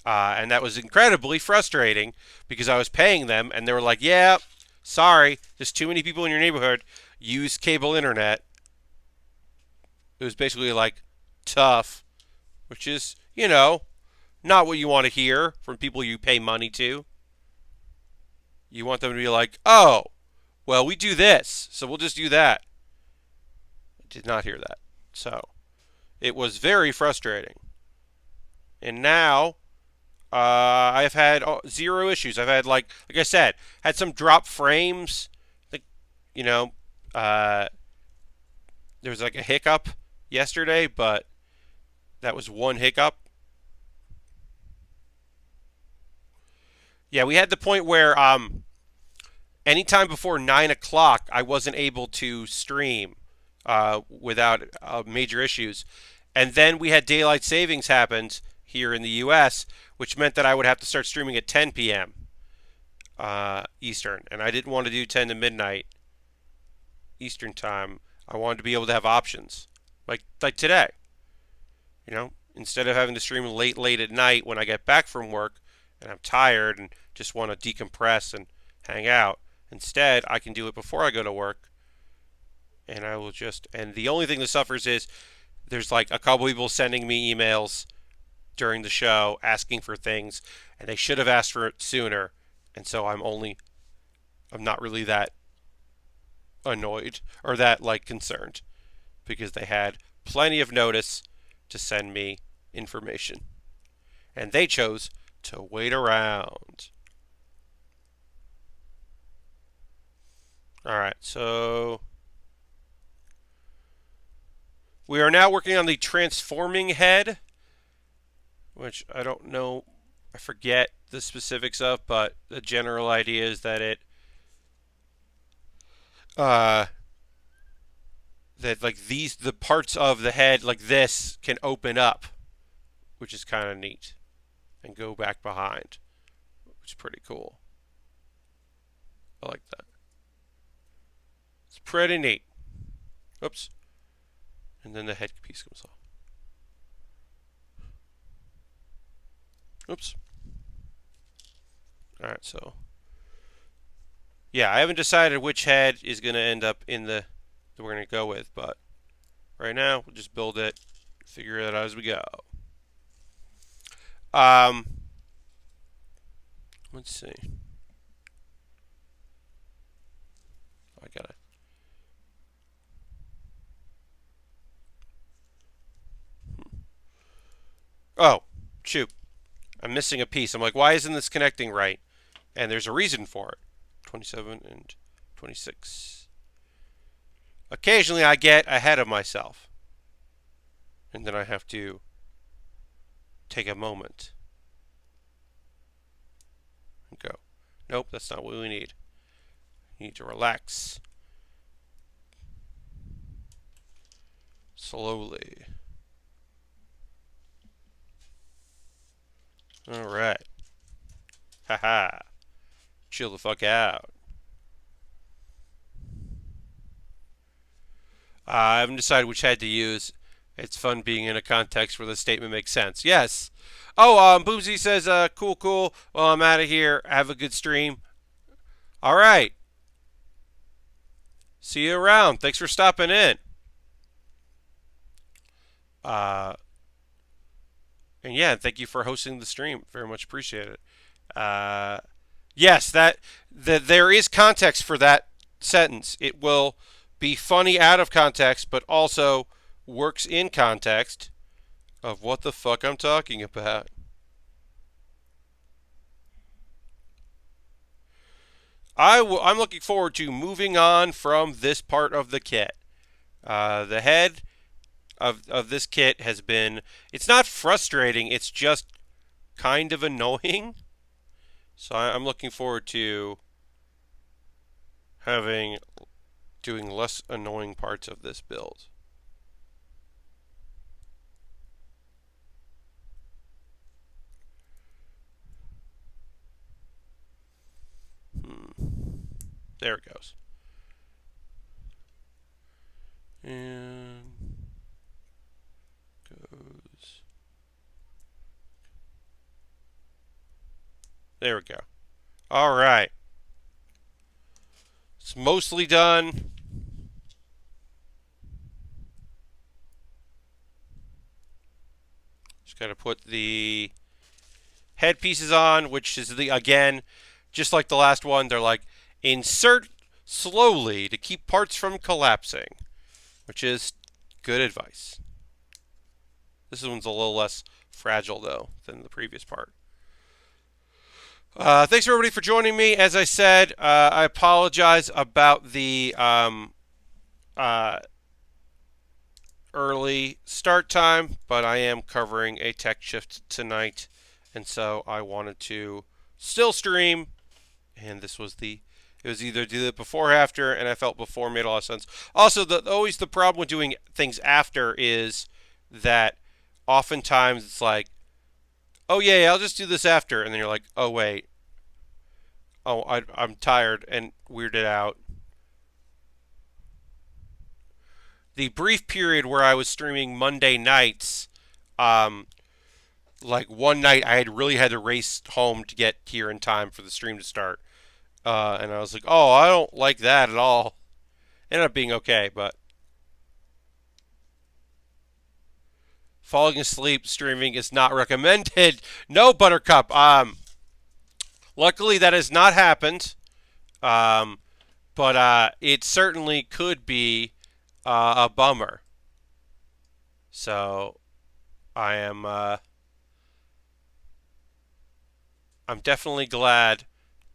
and that was incredibly frustrating because I was paying them and they were like, "Yeah, sorry, there's too many people in your neighborhood use cable internet." It was basically like tough, which is Not what you want to hear from people you pay money to. You want them to be like, oh, well, we do this, so we'll just do that. I did not hear that. So it was very frustrating. And now I've had zero issues. I've had, like I said, had some drop frames. Like, you know, there was like a hiccup yesterday, but that was one hiccup. Yeah, we had the point where anytime before 9 o'clock, I wasn't able to stream without major issues. And then we had daylight savings happened here in the U.S., which meant that I would have to start streaming at 10 p.m. Eastern. And I didn't want to do 10 to midnight Eastern time. I wanted to be able to have options, like today. You know, instead of having to stream late at night when I get back from work and I'm tired and just want to decompress and hang out. Instead, I can do it before I go to work, and I will just. And the only thing that suffers is there's like a couple people sending me emails during the show asking for things, and they should have asked for it sooner, and so I'm not really that annoyed or that like concerned because they had plenty of notice to send me information, and they chose to wait around. All right, so we are now working on the transforming head, which I don't know, I forget the specifics of, but the general idea is that that like the parts of the head like this can open up, which is kind of neat, and go back behind, which is pretty cool. I like that. It's pretty neat. Oops. And then the head piece comes off. Oops. Alright, so. Yeah, I haven't decided which head is going to end up in the that we're going to go with, but right now, we'll just build it, figure it out as we go. Let's see. I gotta. Oh, shoot. I'm missing a piece. I'm like, why isn't this connecting right? And there's a reason for it. 27 and 26. Occasionally I get ahead of myself. And then I have to take a moment and go, nope, that's not what we need. You need to relax. Slowly. Alright. Haha. Chill the fuck out. I haven't decided which head to use. It's fun being in a context where the statement makes sense. Yes. Oh, Boomsy says, cool. Well, I'm out of here. Have a good stream. All right. See you around. Thanks for stopping in. And yeah, thank you for hosting the stream. Very much appreciate it. Yes, that there is context for that sentence. It will be funny out of context, but also works in context of what the fuck I'm talking about. I'm looking forward to moving on from this part of the kit. The head of this kit has been, it's not frustrating, it's just kind of annoying. So I'm looking forward to doing less annoying parts of this build. There it goes. And goes. There we go. All right. It's mostly done. Just got to put the headpieces on, which is again, just like the last one, they're like, insert slowly to keep parts from collapsing, which is good advice. This one's a little less fragile, though, than the previous part. Thanks, everybody, for joining me. As I said, I apologize about the early start time, but I am covering a tech shift tonight, and so I wanted to still stream, and this was it was either do it before or after, and I felt before made a lot of sense. Also, always the problem with doing things after is that oftentimes it's like, oh yeah, I'll just do this after, and then you're like, oh wait, I'm tired and weirded out. The brief period where I was streaming Monday nights, like one night I had really had to race home to get here in time for the stream to start, and I was like, oh, I don't like that at all. Ended up being okay, but falling asleep streaming is not recommended. No, Buttercup. Luckily that has not happened. But it certainly could be a bummer. So I'm definitely glad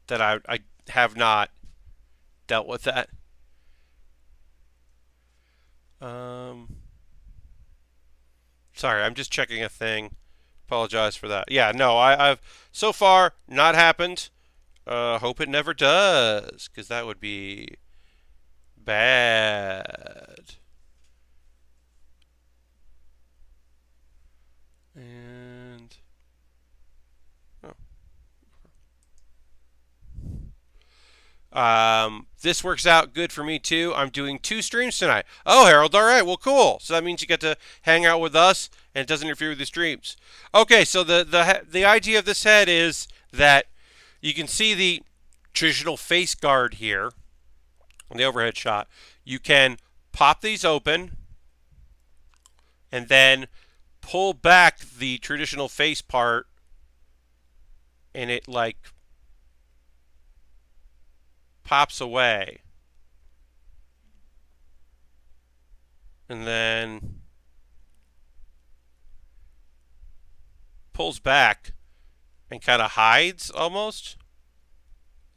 that I have not dealt with that. Sorry, I'm just checking a thing. Apologize for that. Yeah, no, I've so far not happened. Hope it never does, because that would be bad. And this works out good for me too. I'm doing 2 streams tonight. Oh, Harold, all right, well, cool. So that means you get to hang out with us, and it doesn't interfere with the streams. Okay, so the idea of this head is that you can see the traditional face guard here on the overhead shot. You can pop these open and then pull back the traditional face part, and it like pops away. And then pulls back and kind of hides almost,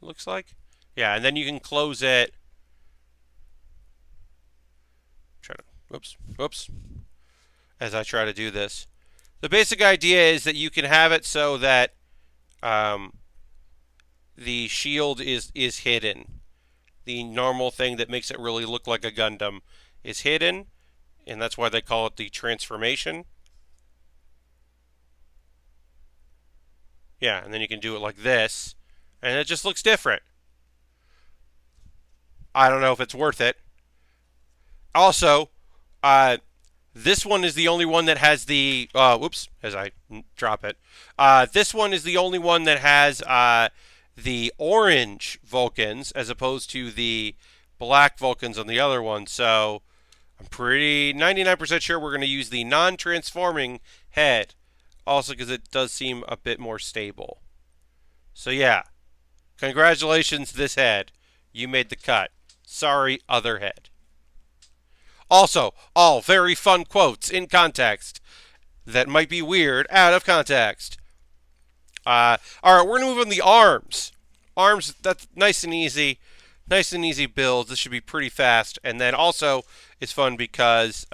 looks like. Yeah, and then you can close it. Whoops. As I try to do this. The basic idea is that you can have it so that the shield is hidden. The normal thing that makes it really look like a Gundam is hidden, and that's why they call it the transformation. Yeah, and then you can do it like this, and it just looks different. I don't know if it's worth it. Also, this one is the only one that has the whoops, as I drop it. This one is the only one that has the orange Vulcans as opposed to the black Vulcans on the other one. So I'm pretty 99% sure we're going to use the non-transforming head. Also because it does seem a bit more stable. So yeah, congratulations, this head. You made the cut. Sorry, other head. Also, all very fun quotes in context that might be weird out of context. All right, we're going to move on the arms. Arms, that's nice and easy. Nice and easy build. This should be pretty fast. And then also, it's fun because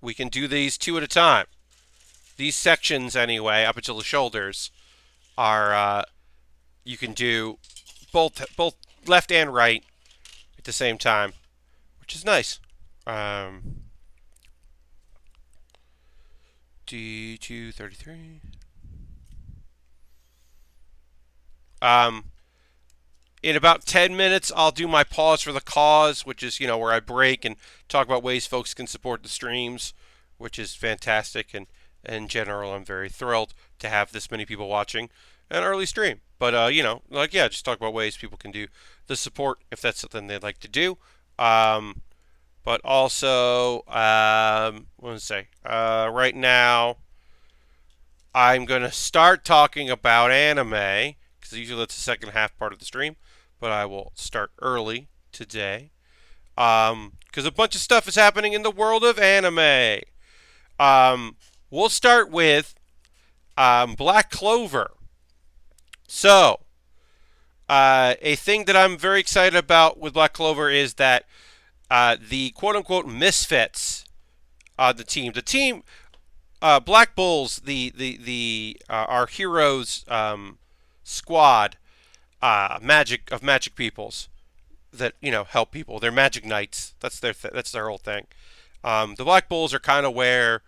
we can do these 2 at a time. These sections, anyway, up until the shoulders, are you can do both left and right at the same time, which is nice. D233. In about 10 minutes, I'll do my pause for the cause, which is, where I break and talk about ways folks can support the streams, which is fantastic. And in general, I'm very thrilled to have this many people watching an early stream. But, just talk about ways people can do the support if that's something they'd like to do. but also, what did I say? Right now, I'm going to start talking about anime, because usually that's the second half part of the stream, but I will start early today. Because a bunch of stuff is happening in the world of anime. We'll start with Black Clover. So, a thing that I'm very excited about with Black Clover is that the quote-unquote misfits on the team, Black Bulls, the our heroes squad, magic peoples that help people. They're magic knights. That's that's their whole thing. The Black Bulls are kind of where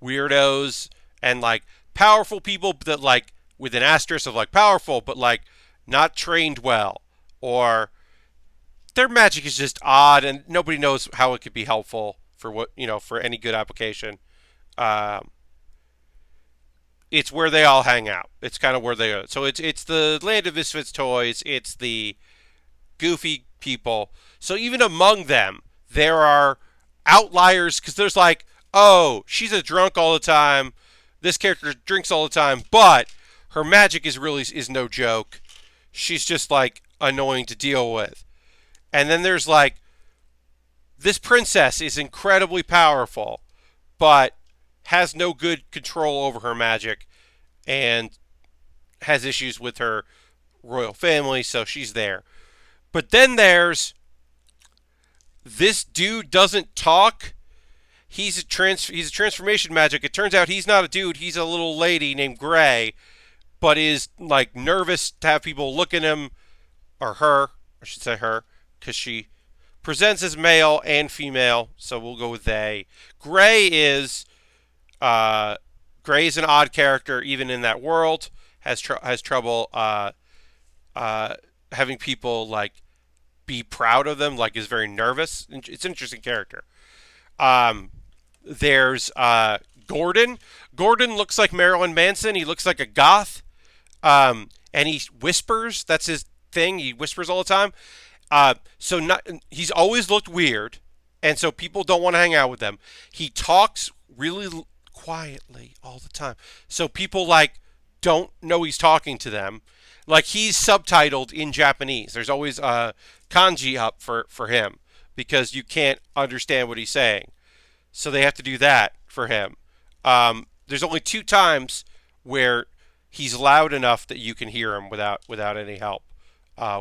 weirdos and like powerful people that like with an asterisk of like powerful, but like not trained well, or their magic is just odd and nobody knows how it could be helpful for what for any good application. Um, it's where they all hang out. It's kind of where they are. So it's the land of misfits toys. It's the goofy people. So even among them, there are outliers because there's like, oh, she's a drunk all the time. This character drinks all the time, but her magic is no joke. She's just like annoying to deal with. And then there's like, this princess is incredibly powerful, but has no good control over her magic and has issues with her royal family, so she's there. But then there's this dude doesn't talk. He's a transformation magic. It turns out he's not a dude. He's a little lady named Gray, but is like nervous to have people look at him or her. I should say her because she presents as male and female. So we'll go with they. Uh, Gray is an odd character even in that world. Has trouble having people like be proud of them. Like is very nervous. It's an interesting character. Um, there's Gordon. Gordon looks like Marilyn Manson. He looks like a goth. And he whispers. That's his thing. He whispers all the time. He's always looked weird, and so people don't want to hang out with him. He talks really quietly all the time, so people like don't know he's talking to them. Like he's subtitled in Japanese. There's always kanji up for him because you can't understand what he's saying. So they have to do that for him. There's only 2 times where he's loud enough that you can hear him without any help,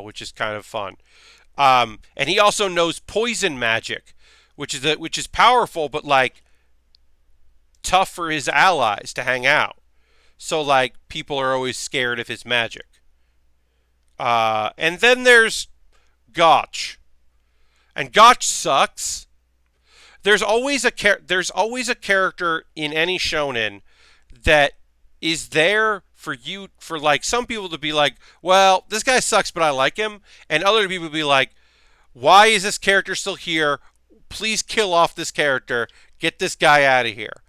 which is kind of fun. And he also knows poison magic, which is powerful, but like tough for his allies to hang out. So like people are always scared of his magic. And then there's Gotch, and Gotch sucks. There's always a character in any shonen that is there for you, for like some people to be like, well, this guy sucks, but I like him, and other people be like, why is this character still here? Please kill off this character. Get this guy out of here.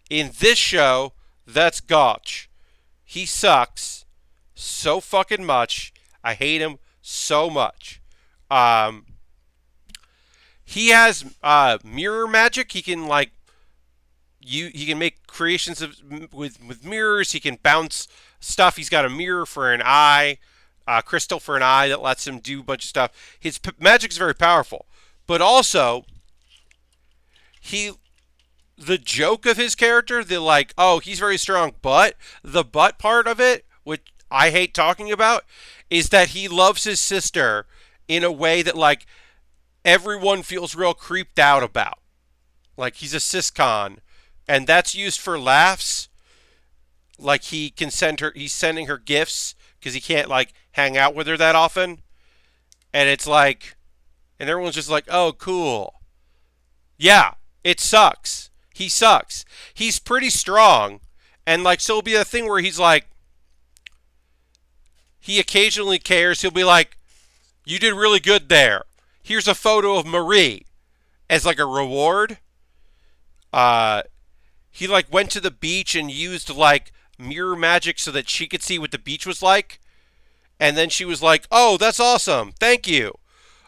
In this show, that's Gotch. He sucks so fucking much. I hate him so much. He has mirror magic. He can like he can make creations with mirrors. He can bounce stuff. He's got a mirror for an eye, crystal for an eye that lets him do a bunch of stuff. His magic is very powerful, but also the joke of his character, the like, oh, he's very strong, but the but part of it, which I hate talking about, is that he loves his sister in a way that like everyone feels real creeped out about. Like he's a siscon, and that's used for laughs. Like he's sending her gifts because he can't like hang out with her that often. And it's like, and everyone's just like, oh, cool. Yeah, it sucks. He sucks. He's pretty strong. And like, so it'll be a thing where he's like, he occasionally cares. He'll be like, you did really good there. Here's a photo of Marie as like a reward. He like went to the beach and used like mirror magic so that she could see what the beach was like. And then she was like, oh, that's awesome. Thank you.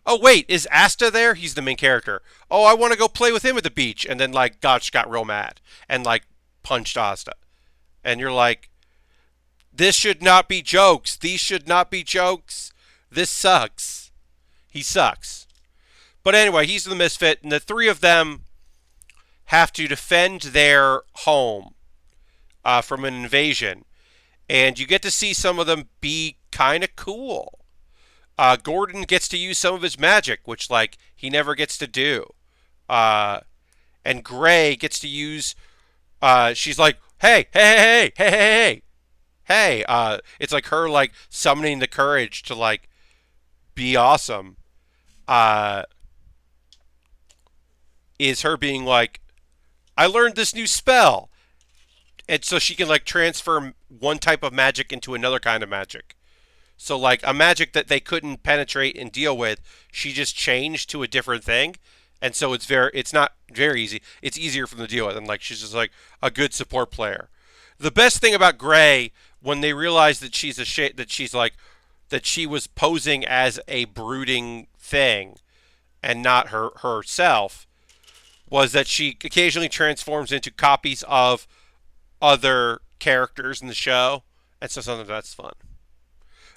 Oh wait, is Asta there? He's the main character. Oh, I want to go play with him at the beach, and then like Gotch got real mad and like punched Asta, and you're like, this should not be jokes. These should not be jokes. This sucks. He sucks. But anyway, he's the misfit, and the three of them have to defend their home from an invasion. And you get to see some of them be kind of cool. Gordon gets to use some of his magic, which like he never gets to do. And Gray gets to use. She's like, hey, hey, hey, hey, hey, hey, hey. It's like her like summoning the courage to like be awesome. Is her being like, I learned this new spell, and so she can like transfer one type of magic into another kind of magic. So like a magic that they couldn't penetrate and deal with, she just changed to a different thing, and so it's not very easy. It's easier for them to deal with, and like she's just like a good support player. The best thing about Gray, when they realize that that she was posing as a brooding thing and not herself, was that she occasionally transforms into copies of other characters in the show, and so sometimes that's fun.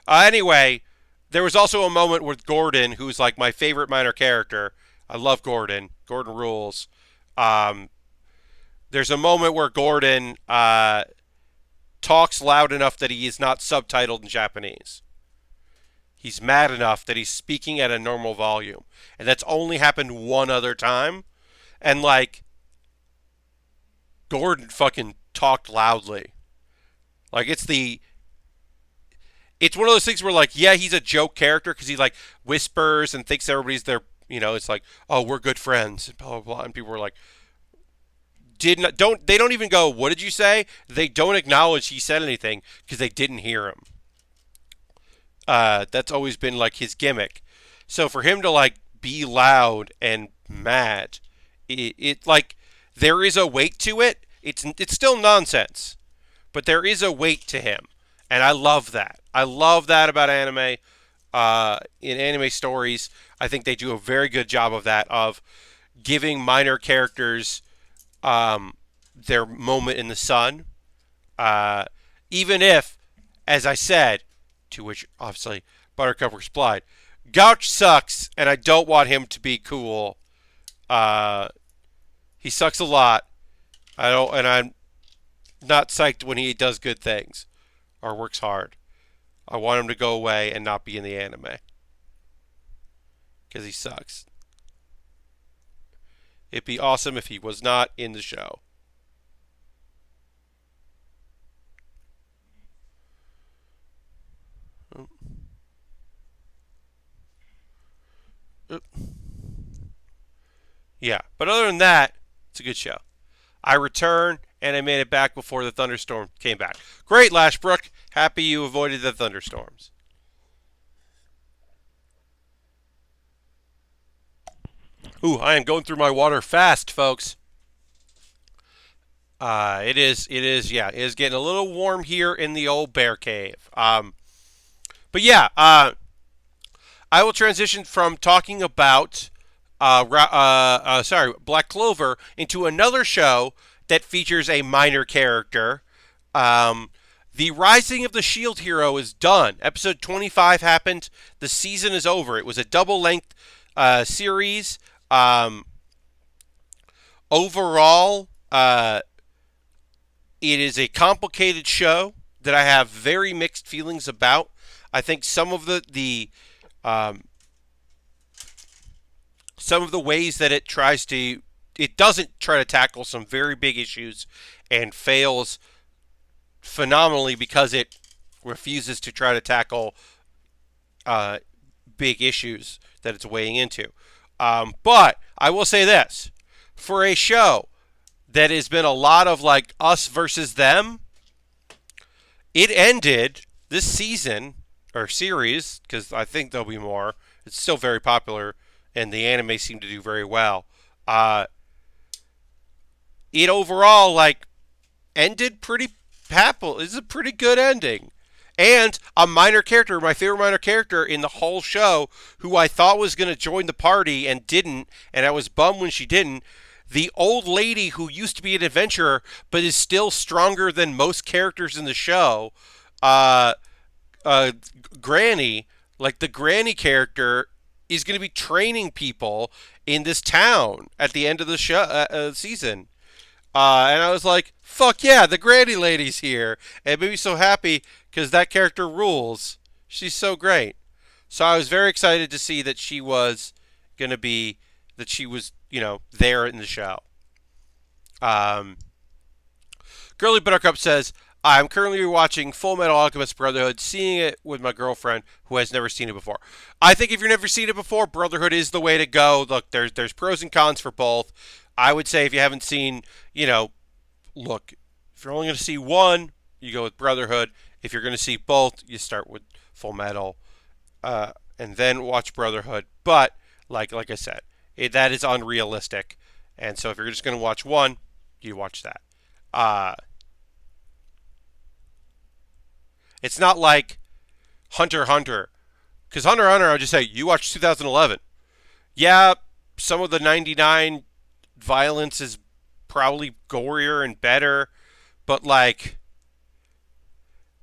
Anyway, there was also a moment with Gordon, who's like my favorite minor character. I love Gordon. Gordon rules. There's a moment where Gordon talks loud enough that he is not subtitled in Japanese. He's mad enough that he's speaking at a normal volume. And that's only happened one other time. And like, Gordon fucking talked loudly. Like, it's one of those things where like, yeah, he's a joke character because he like whispers and thinks everybody's there. You know, it's like, oh, we're good friends, and blah blah blah. And people were like, they don't even go, what did you say? They don't acknowledge he said anything because they didn't hear him. That's always been like his gimmick. So for him to like be loud and mad, it like, there is a weight to it. It's still nonsense, but there is a weight to him, and I love that. I love that about anime. In anime stories, I think they do a very good job of that, of giving minor characters their moment in the sun. Even if, as I said, to which obviously Buttercup replied, Gouch sucks, and I don't want him to be cool. He sucks a lot. And I'm not psyched when he does good things or works hard. I want him to go away and not be in the anime because he sucks. It'd be awesome if he was not in the show. Yeah, but other than that, it's a good show. I returned, and I made it back before the thunderstorm came back. Great, Lashbrook. Happy you avoided the thunderstorms. Ooh, I am going through my water fast, folks. It is getting a little warm here in the old bear cave. But yeah, I will transition from talking about Black Clover into another show that features a minor character. The Rising of the Shield Hero is done. Episode 25 happened. The season is over. It was a double-length series. Overall, it is a complicated show that I have very mixed feelings about. I think some of the ways that it doesn't try to tackle some very big issues and fails phenomenally because it refuses to try to tackle big issues that it's weighing into. But I will say this, for a show that has been a lot of like us versus them, it ended this season or series, because I think there'll be more. It's still very popular, and the anime seemed to do very well. It overall like ended pretty happy. It's a pretty good ending, And a minor character, my favorite minor character in the whole show, who I thought was going to join the party and didn't, and I was bummed when she didn't. The old lady who used to be an adventurer but is still stronger than most characters in the show, uh, uh, Granny, like the Granny character, is going to be training people in this town at the end of the show season. And I was like, fuck yeah, the Granny lady's here. And it made me so happy because that character rules. She's so great. So I was very excited to see that she was going to be, that she was, there in the show. Um, Girly Buttercup says, I'm currently watching Full Metal Alchemist Brotherhood, seeing it with my girlfriend who has never seen it before. I think if you've never seen it before, Brotherhood is the way to go. Look, there's pros and cons for both. I would say if you haven't seen, look, if you're only going to see one, you go with Brotherhood. If you're going to see both, you start with Full Metal, and then watch Brotherhood. But like I said, that is unrealistic. And so if you're just going to watch one, you watch that. It's not like Hunter x Hunter. Because Hunter x Hunter, I would just say, you watch 2011. Yeah, some of the 99 violence is probably gorier and better, but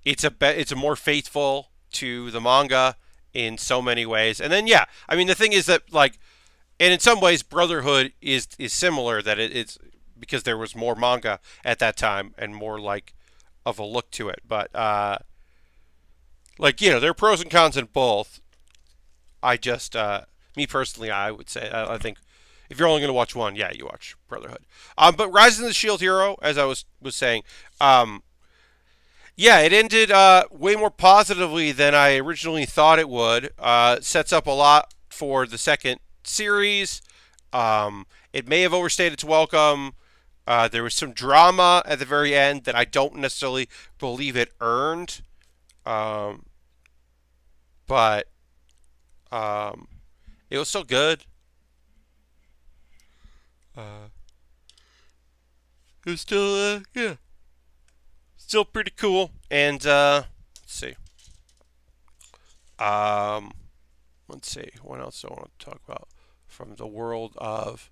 it's a more faithful to the manga in so many ways. And then I mean the thing is that and in some ways Brotherhood is similar, that it's because there was more manga at that time and more of a look to it. But there are pros and cons in both. I just me personally, I would say I think if you're only going to watch one, you watch Brotherhood. But Rise of the Shield Hero, as I was saying, it ended way more positively than I originally thought it would. Sets up a lot for the second series. It may have overstayed its welcome. There was some drama at the very end that I don't necessarily believe it earned. But it was still good. It was still, still pretty cool. And let's see. Let's see. What else do I want to talk about from the world of?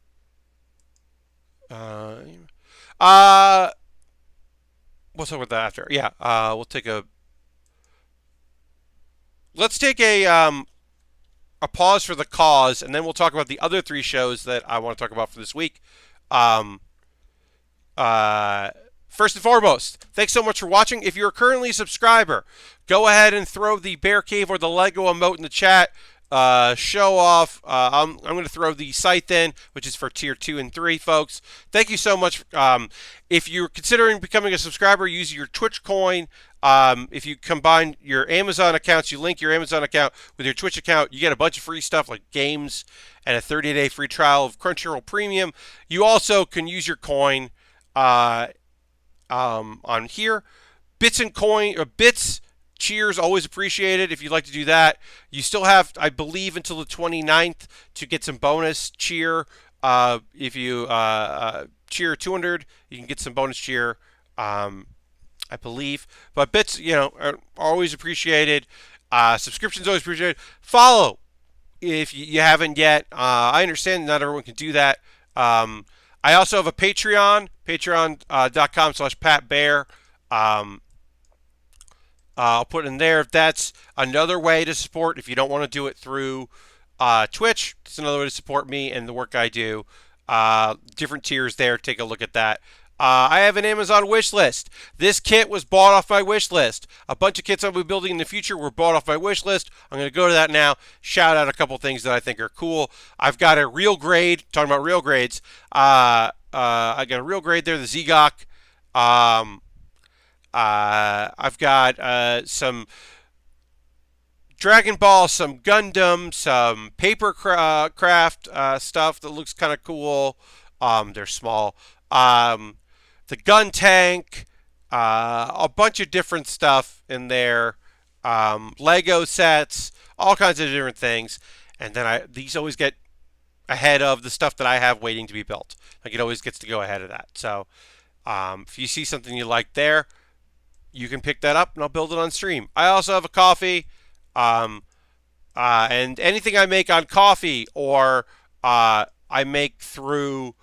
We'll talk about that after. We'll take a. Let's take a pause for the cause, and then we'll talk about the other three shows that I want to talk about for this week. First and foremost, thanks so much for watching. If you're currently a subscriber, go ahead and throw the Bear Cave or the Lego emote in the chat. Show off. I'm going to throw the Scythe, which is for tier 2 and 3, folks. Thank you so much. If you're considering becoming a subscriber, use your Twitch coin. If you combine your Amazon accounts, you link your Amazon account with your Twitch account, you get a bunch of free stuff like games and a 30-day free trial of Crunchyroll Premium. You also can use your coin on here. Bits. Cheers, always appreciated if you'd like to do that. You still have, I believe, until the 29th to get some bonus cheer. If you cheer 200, you can get some bonus cheer, I believe. But bits, are always appreciated. Subscriptions always appreciated. Follow if you haven't yet. I understand not everyone can do that. I also have a Patreon, patreon.com/PatBaer. I'll put it in there. That's another way to support. If you don't want to do it through Twitch, it's another way to support me and the work I do. Different tiers there. Take a look at that. I have an Amazon wish list. This kit was bought off my wish list. A bunch of kits I'll be building in the future were bought off my wish list. I'm going to go to that now. Shout out a couple things that I think are cool. I've got a real grade. Talking about real grades. I got a real grade there, the Zegok. I've got some Dragon Ball, some Gundam, some paper craft stuff that looks kind of cool. They're small. The gun tank, a bunch of different stuff in there. Lego sets, all kinds of different things. And then these always get ahead of the stuff that I have waiting to be built. It always gets to go ahead of that. So if you see something you like there, you can pick that up and I'll build it on stream. I also have a coffee, um, and anything I make on coffee or I make through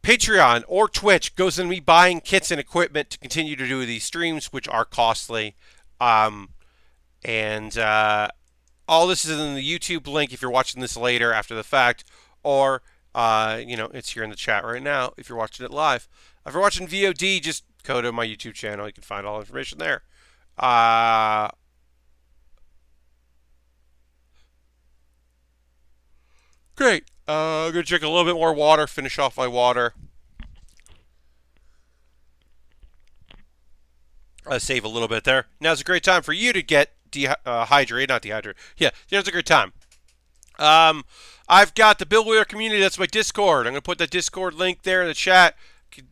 Patreon or Twitch goes into me buying kits and equipment to continue to do these streams, which are costly. Um, and all this is in the YouTube link if you're watching this later after the fact, or it's here in the chat right now if you're watching it live. If you're watching VOD, just go to my YouTube channel. You can find all the information there. Great. I'm going to drink a little bit more water, finish off my water. Save a little bit there. Now's a great time for you to get hydrated, not dehydrated. Yeah, now's a great time. I've got the Buildware community. That's my Discord. I'm going to put the Discord link there in the chat.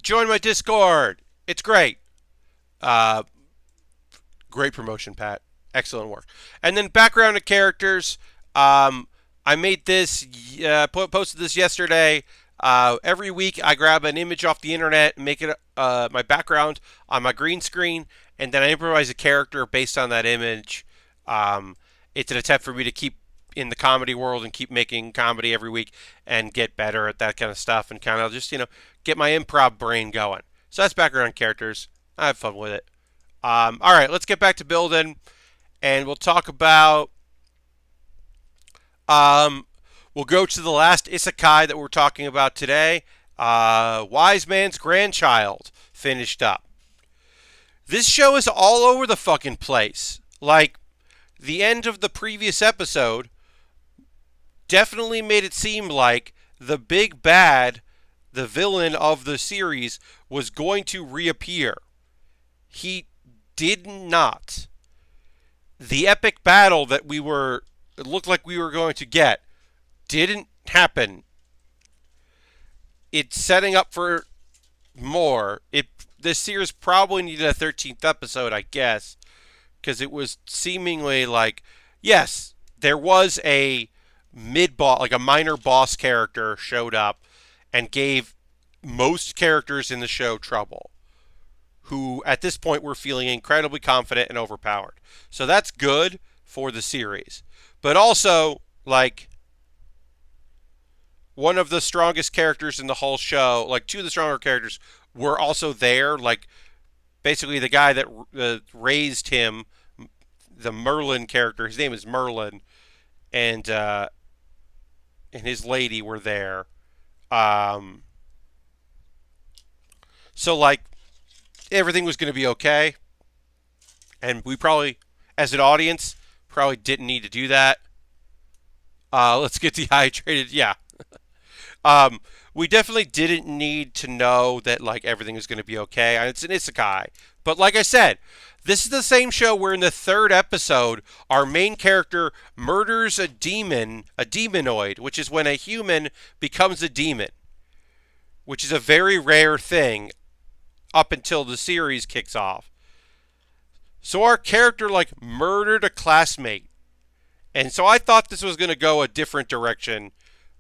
Join my Discord. It's great. Great promotion, Pat. Excellent work. And then background of characters. I made this, posted this yesterday. Every week I grab an image off the internet and make it my background on my green screen, and then I improvise a character based on that image. It's an attempt for me to keep in the comedy world and keep making comedy every week and get better at that kind of stuff and kind of just, get my improv brain going. So that's background characters. I have fun with it. All right, let's get back to building, and we'll talk about... we'll go to the last isekai that we're talking about today. Wise Man's Grandchild finished up. This show is all over the fucking place. Like, the end of the previous episode definitely made it seem like the big bad, the villain of the series, was going to reappear. He did not. The epic battle that it looked like we were going to get didn't happen. It's setting up for more. This series probably needed a 13th episode, I guess, because it was seemingly like, yes, there was a mid-boss, like a minor boss character showed up and gave most characters in the show trouble, who at this point were feeling incredibly confident and overpowered. So that's good for the series. But also, like, one of the strongest characters in the whole show, like two of the stronger characters, were also there. Like, basically the guy that raised him, the Merlin character, his name is Merlin, and his lady were there. So, like, everything was going to be okay. And we probably, as an audience, probably didn't need to do that. Let's get dehydrated. Yeah. We definitely didn't need to know that, like, everything was going to be okay. It's an isekai. But like I said, this is the same show where in the third episode, our main character murders a demonoid, which is when a human becomes a demon, which is a very rare thing up until the series kicks off. So our character, like, murdered a classmate. And so I thought this was going to go a different direction.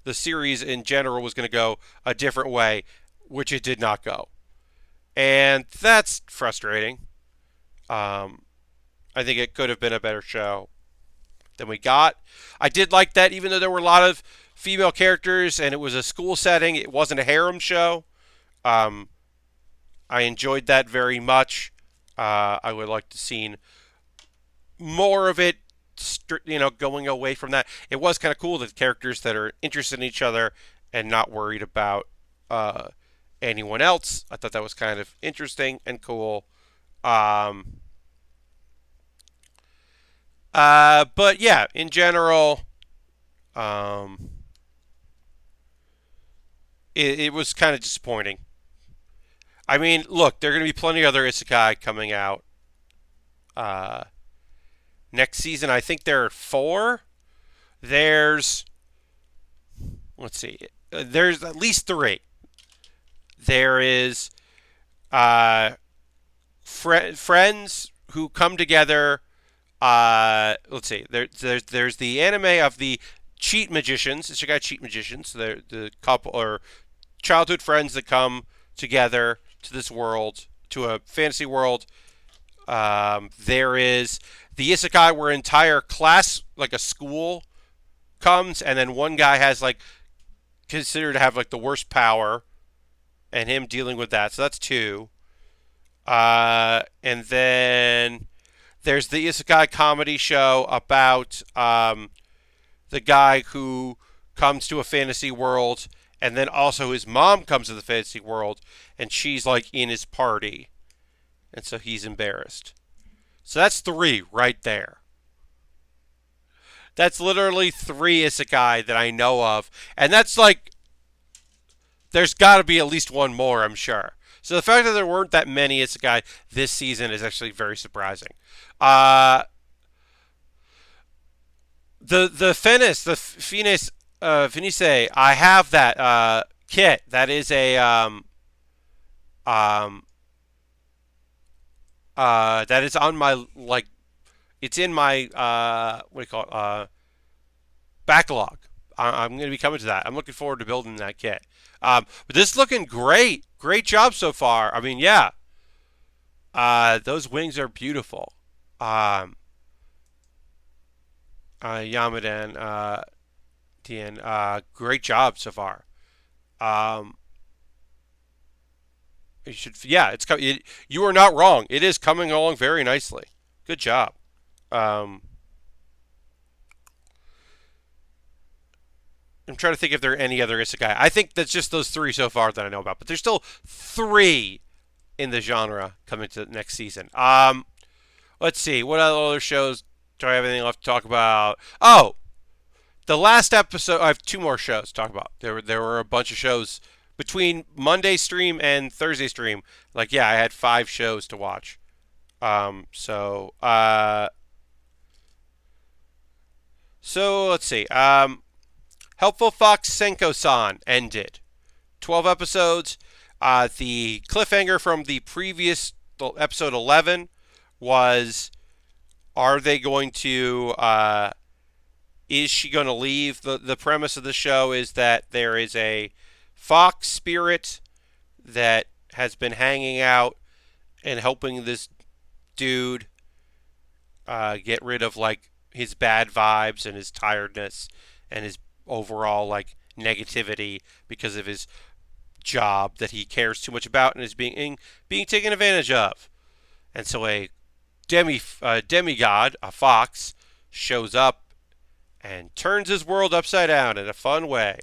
The series in general was going to go a different way, which it did not go. And that's frustrating. I think it could have been a better show than we got. I did like that, even though there were a lot of female characters and it was a school setting, it wasn't a harem show. I enjoyed that very much. I would like to see more of it, going away from that. It was kind of cool that characters that are interested in each other and not worried about anyone else. I thought that was kind of interesting and cool. But yeah, in general, it was kind of disappointing. I mean, look, there are going to be plenty of other isekai coming out next season. I think there are 4. There's at least 3. There is friends who come together. Let's see. There's the anime of the cheat magicians. It's a guy cheat magicians. They're the couple or childhood friends that come together to this world, to a fantasy world, There is the isekai where an entire class, like a school, comes, and then one guy has like considered to have like the worst power, and him dealing with that. So that's two. And then there's the isekai comedy show about the guy who comes to a fantasy world, and then also his mom comes to the fantasy world, and she's like in his party, and so he's embarrassed. So that's three right there. That's literally three isekai that I know of, and that's like there's got to be at least one more, I'm sure. So the fact that there weren't that many isekai this season is actually very surprising. Uh, the I have that kit. That is a um that is on my like it's in my what do you call it backlog. I'm going to be coming to that. I'm looking forward to building that kit. But this is looking great. Great job so far. I mean, yeah. Those wings are beautiful. Yamadan, Tien, great job so far. Um, you should, yeah, you are not wrong. It is coming along very nicely. Good job. Um, I'm trying to think if there are any other isekai. I think that's just those three so far that I know about. But there's still three in the genre coming to the next season. Let's see. What other shows do I have anything left to talk about? Oh, the last episode. I have two more shows to talk about. There were a bunch of shows between Monday stream and Thursday stream. Like, yeah, I had 5 shows to watch. So let's see. Helpful Fox Senko-san ended. 12 episodes. The cliffhanger from the previous episode 11 was, are they going to, is she going to leave? The premise of the show is that there is a fox spirit that has been hanging out and helping this dude get rid of like his bad vibes and his tiredness and his overall like negativity because of his job that he cares too much about and is being taken advantage of. And so a demigod, a fox, shows up and turns his world upside down in a fun way.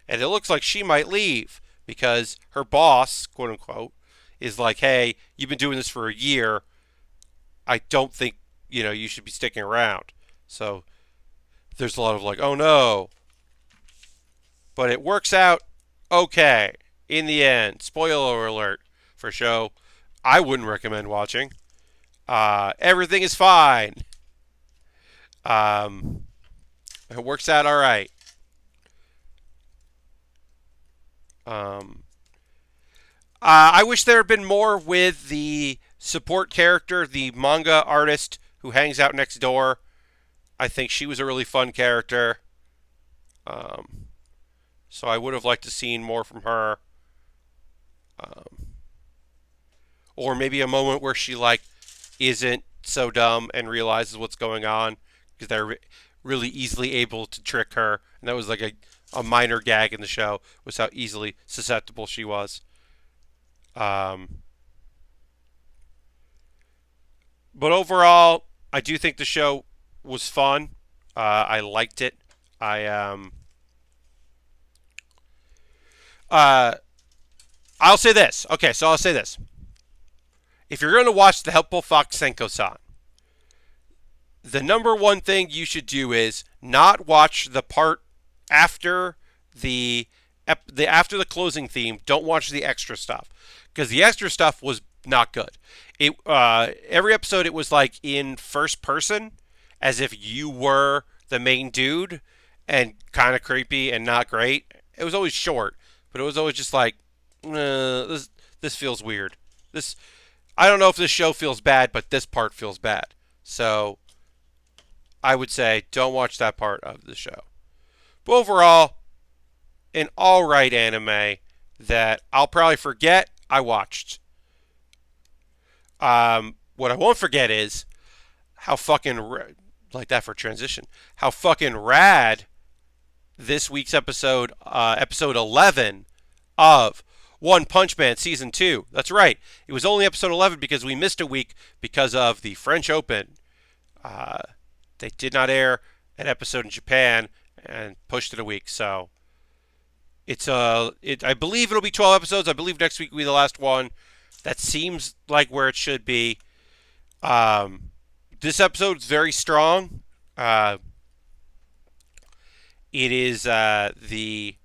And it looks like she might leave because her boss, quote unquote, is like, "Hey, you've been doing this for a year. I don't think, you should be sticking around." So there's a lot of like, "Oh no." But it works out okay in the end. Spoiler alert for a show I wouldn't recommend watching. Everything is fine. It works out all right. I wish there had been more with the support character, the manga artist who hangs out next door. I think she was a really fun character. So I would have liked to seen more from her. Or maybe a moment where she like isn't so dumb and realizes what's going on because they're really easily able to trick her. And that was like a minor gag in the show was how easily susceptible she was. But overall, I do think the show was fun. I liked it. I'll say this. Okay, so I'll say this. If you're going to watch the Helpful Fox Senko-san, the number one thing you should do is not watch the part after the after the closing theme. Don't watch the extra stuff because the extra stuff was not good. Every episode it was like in first person, as if you were the main dude, and kind of creepy and not great. It was always short, but it was always just like, this feels weird. I don't know if this show feels bad, but this part feels bad. So I would say don't watch that part of the show. But overall, an alright anime that I'll probably forget I watched. what I won't forget is how fucking like that for transition. How fucking rad this week's episode, episode 11 of One Punch Man season 2. That's right. It was only episode 11 because we missed a week because of the French Open. Uh, they did not air an episode in Japan and pushed it a week. So I believe it'll be 12 episodes. I believe next week will be the last one. That seems like where it should be. Um, this episode's very strong. It is the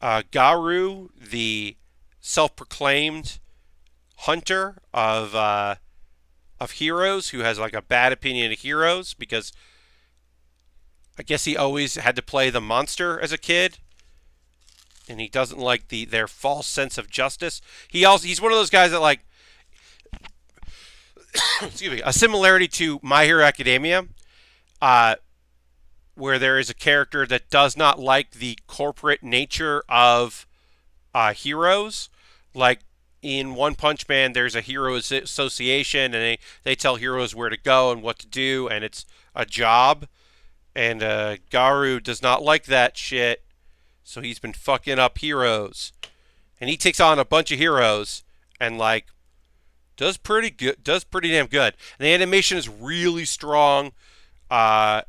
Garu, the self-proclaimed hunter of heroes, who has like a bad opinion of heroes because I guess he always had to play the monster as a kid, and he doesn't like their false sense of justice. He's one of those guys that like excuse me, a similarity to My Hero Academia, where there is a character that does not like the corporate nature of heroes. Like in One Punch Man, there's a heroes association, and they tell heroes where to go and what to do, and it's a job. And Garu does not like that shit, so he's been fucking up heroes. And he takes on a bunch of heroes and like does pretty damn good. And the animation is really strong, and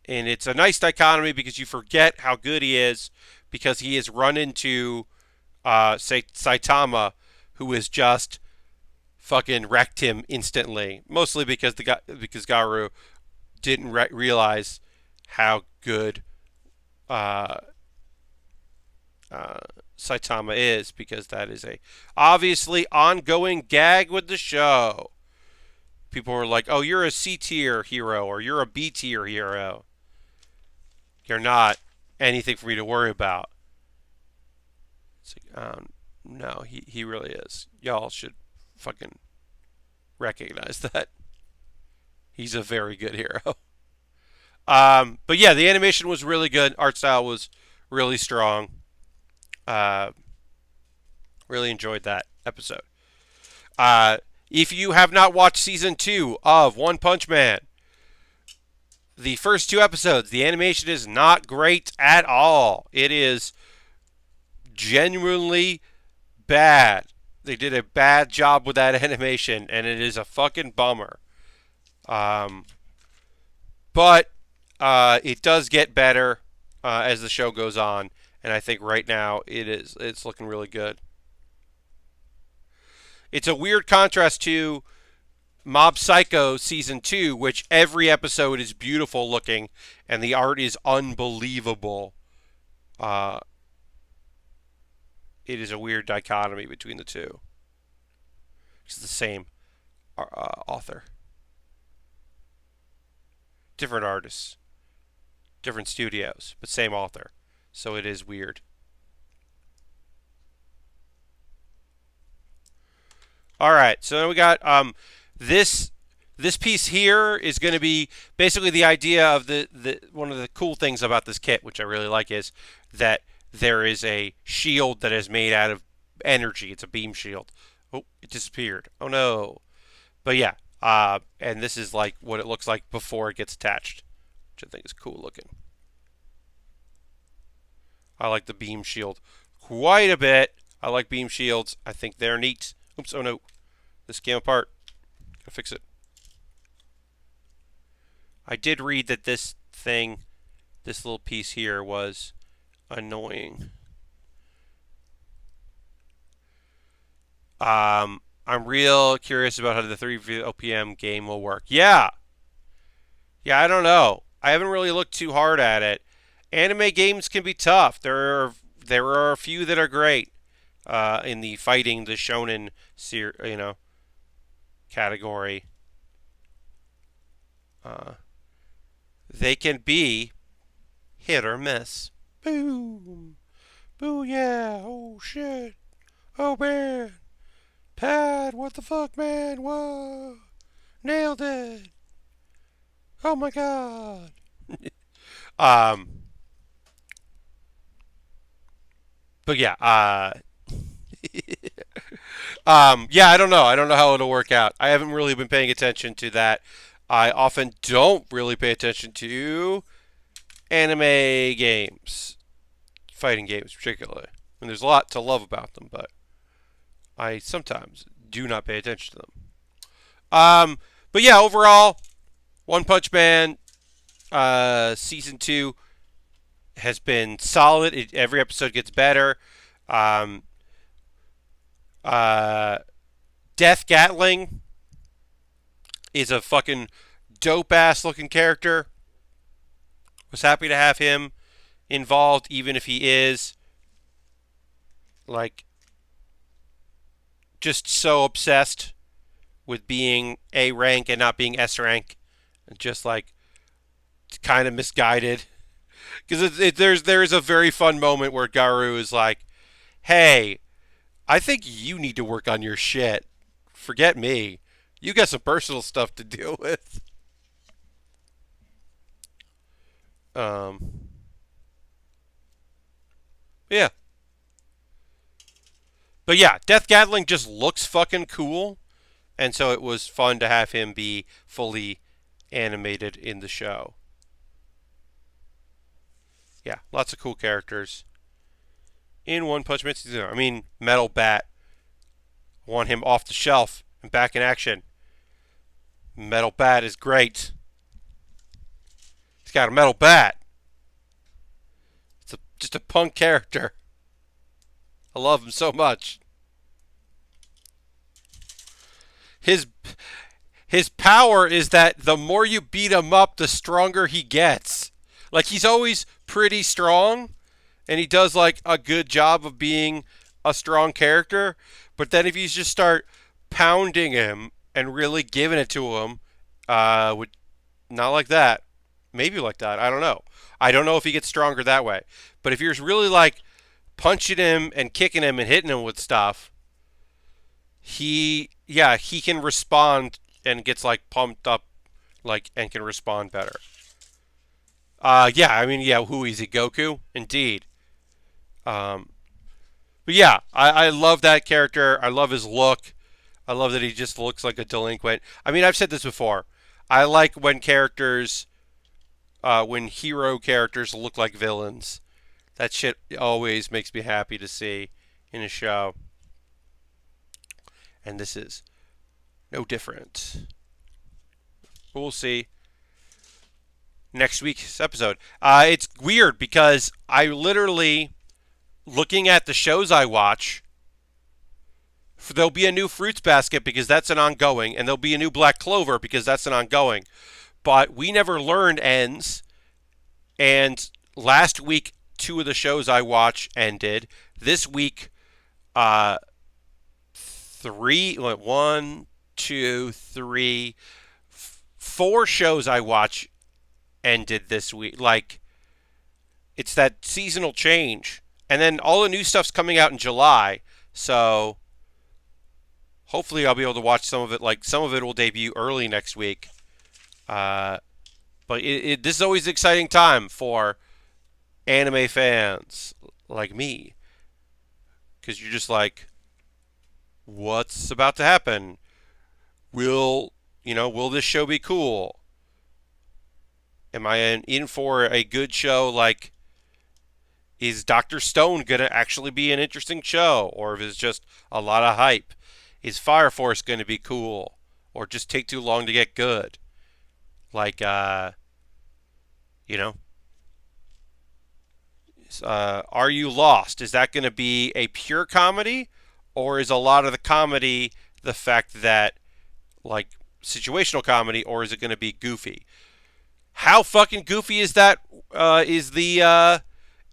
it's a nice dichotomy because you forget how good he is because he has run into Saitama, who has just fucking wrecked him instantly. Mostly because Garu didn't realize how good Saitama is, because that is a obviously ongoing gag with the show. People were like, "Oh, you're a C tier hero or you're a B tier hero. You're not anything for me to worry about." It's like, no, he really is. Y'all should fucking recognize that. He's a very good hero. But yeah, the animation was really good. Art style was really strong. Really enjoyed that episode. If you have not watched season 2 of One Punch Man, the first 2 episodes, the animation is not great at all. It is genuinely bad. They did a bad job with that animation, and it is a fucking bummer. But it does get better as the show goes on, and I think right now it's looking really good. It's a weird contrast to Mob Psycho season 2, which every episode is beautiful looking and the art is unbelievable. It is a weird dichotomy between the two. It's the same author, different artists, different studios, but same author. So it is weird. All right, so then we got this piece here is going to be basically the idea of the one of the cool things about this kit, which I really like, is that there is a shield that is made out of energy. It's a beam shield. Oh, it disappeared. Oh no. But yeah, and this is like what it looks like before it gets attached, which I think is cool looking. I like the beam shield quite a bit. I like beam shields. I think they're neat. Oops, oh no. This came apart. Gotta fix it. I did read that this little piece here was annoying. I'm real curious about how the 3 OPM game will work. Yeah, I don't know. I haven't really looked too hard at it. Anime games can be tough. There are a few that are great in the fighting, the shonen, category. They can be hit or miss. Boom, boo, yeah. Oh shit. Oh man. Pat, what the fuck, man? Whoa, nailed it. Oh my god. um, but yeah, Yeah, I don't know. I don't know how it'll work out. I haven't really been paying attention to that. I often don't really pay attention to anime games, fighting games particularly. And there's a lot to love about them, but I sometimes do not pay attention to them. Um, but yeah, overall, One Punch Man season 2 has been solid. Every episode gets better. Um, uh, Death Gatling is a fucking dope ass looking character. Was happy to have him involved, even if he is like just so obsessed with being A rank and not being S rank, and just like kind of misguided. Because there's a very fun moment where Garu is like, "Hey, I think you need to work on your shit. Forget me. You got some personal stuff to deal with." Um, yeah, but yeah, Death Gatling just looks fucking cool, and so it was fun to have him be fully animated in the show. Yeah, lots of cool characters in One Punch Man season. I mean, Metal Bat. Want him off the shelf and back in action. Metal Bat is great. He's got a metal bat. Just a punk character. I love him so much. His his power is that the more you beat him up, the stronger he gets. Like he's always pretty strong, and he does like a good job of being a strong character. But then if you just start pounding him and really giving it to him, would not like that, maybe like that. I don't know. I don't know if he gets stronger that way. But if you're really like punching him and kicking him and hitting him with stuff, he can respond and gets like pumped up, like and can respond better. Yeah, I mean, yeah, who is he? Goku, indeed. Um, but yeah, I love that character. I love his look. I love that he just looks like a delinquent. I mean, I've said this before. I like when when hero characters look like villains. That shit always makes me happy to see in a show. And this is no different. But we'll see next week's episode. It's weird because I literally, looking at the shows I watch, there'll be a new Fruits Basket because that's an ongoing, and there'll be a new Black Clover because that's an ongoing. But We Never Learned ends, and last week, 2 of the shows I watch ended. This week, 3, 1, 2, 3, 4 shows I watch ended this week. Like, it's that seasonal change. And then all the new stuff's coming out in July. So hopefully I'll be able to watch some of it. Like, some of it will debut early next week. But this is always an exciting time for anime fans like me. Because you're just like, what's about to happen? Will this show be cool? Am I in for a good show? Like, is Dr. Stone going to actually be an interesting show? Or if it's just a lot of hype? Is Fire Force going to be cool? Or just take too long to get good? Like, you know, Are You Lost? Is that going to be a pure comedy? Or is a lot of the comedy the fact that, like, situational comedy? Or is it going to be goofy? How fucking goofy is that? Is the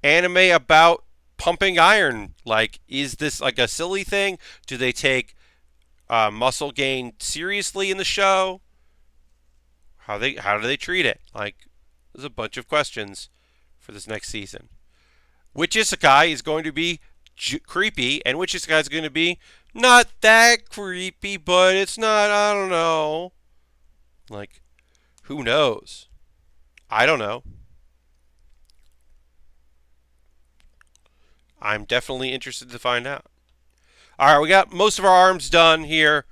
anime about pumping iron? Like, is this like a silly thing? Do they take muscle gain seriously in the show? How do they treat it? Like, there's a bunch of questions for this next season. Which isekai is going to be creepy, and which isekai is going to be not that creepy, but it's not, I don't know. Like, who knows? I don't know. I'm definitely interested to find out. All right, we got most of our arms done here.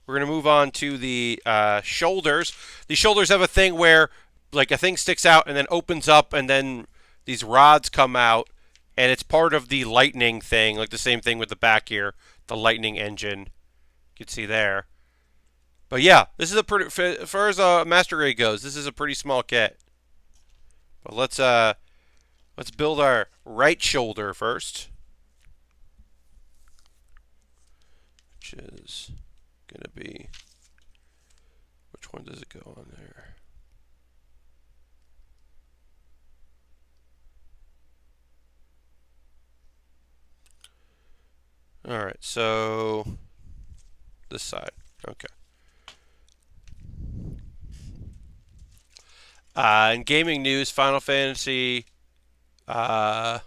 We're going to move on to the shoulders. The shoulders have a thing where, like, a thing sticks out and then opens up, and then these rods come out, and it's part of the lightning thing, like the same thing with the back here, the lightning engine. You can see there. But yeah, this is a pretty, as far as master grade goes, this is a pretty small kit. But let's build our right shoulder first, which is gonna be, which one does it go on there? All right, so this side, okay. In gaming news, Final Fantasy 14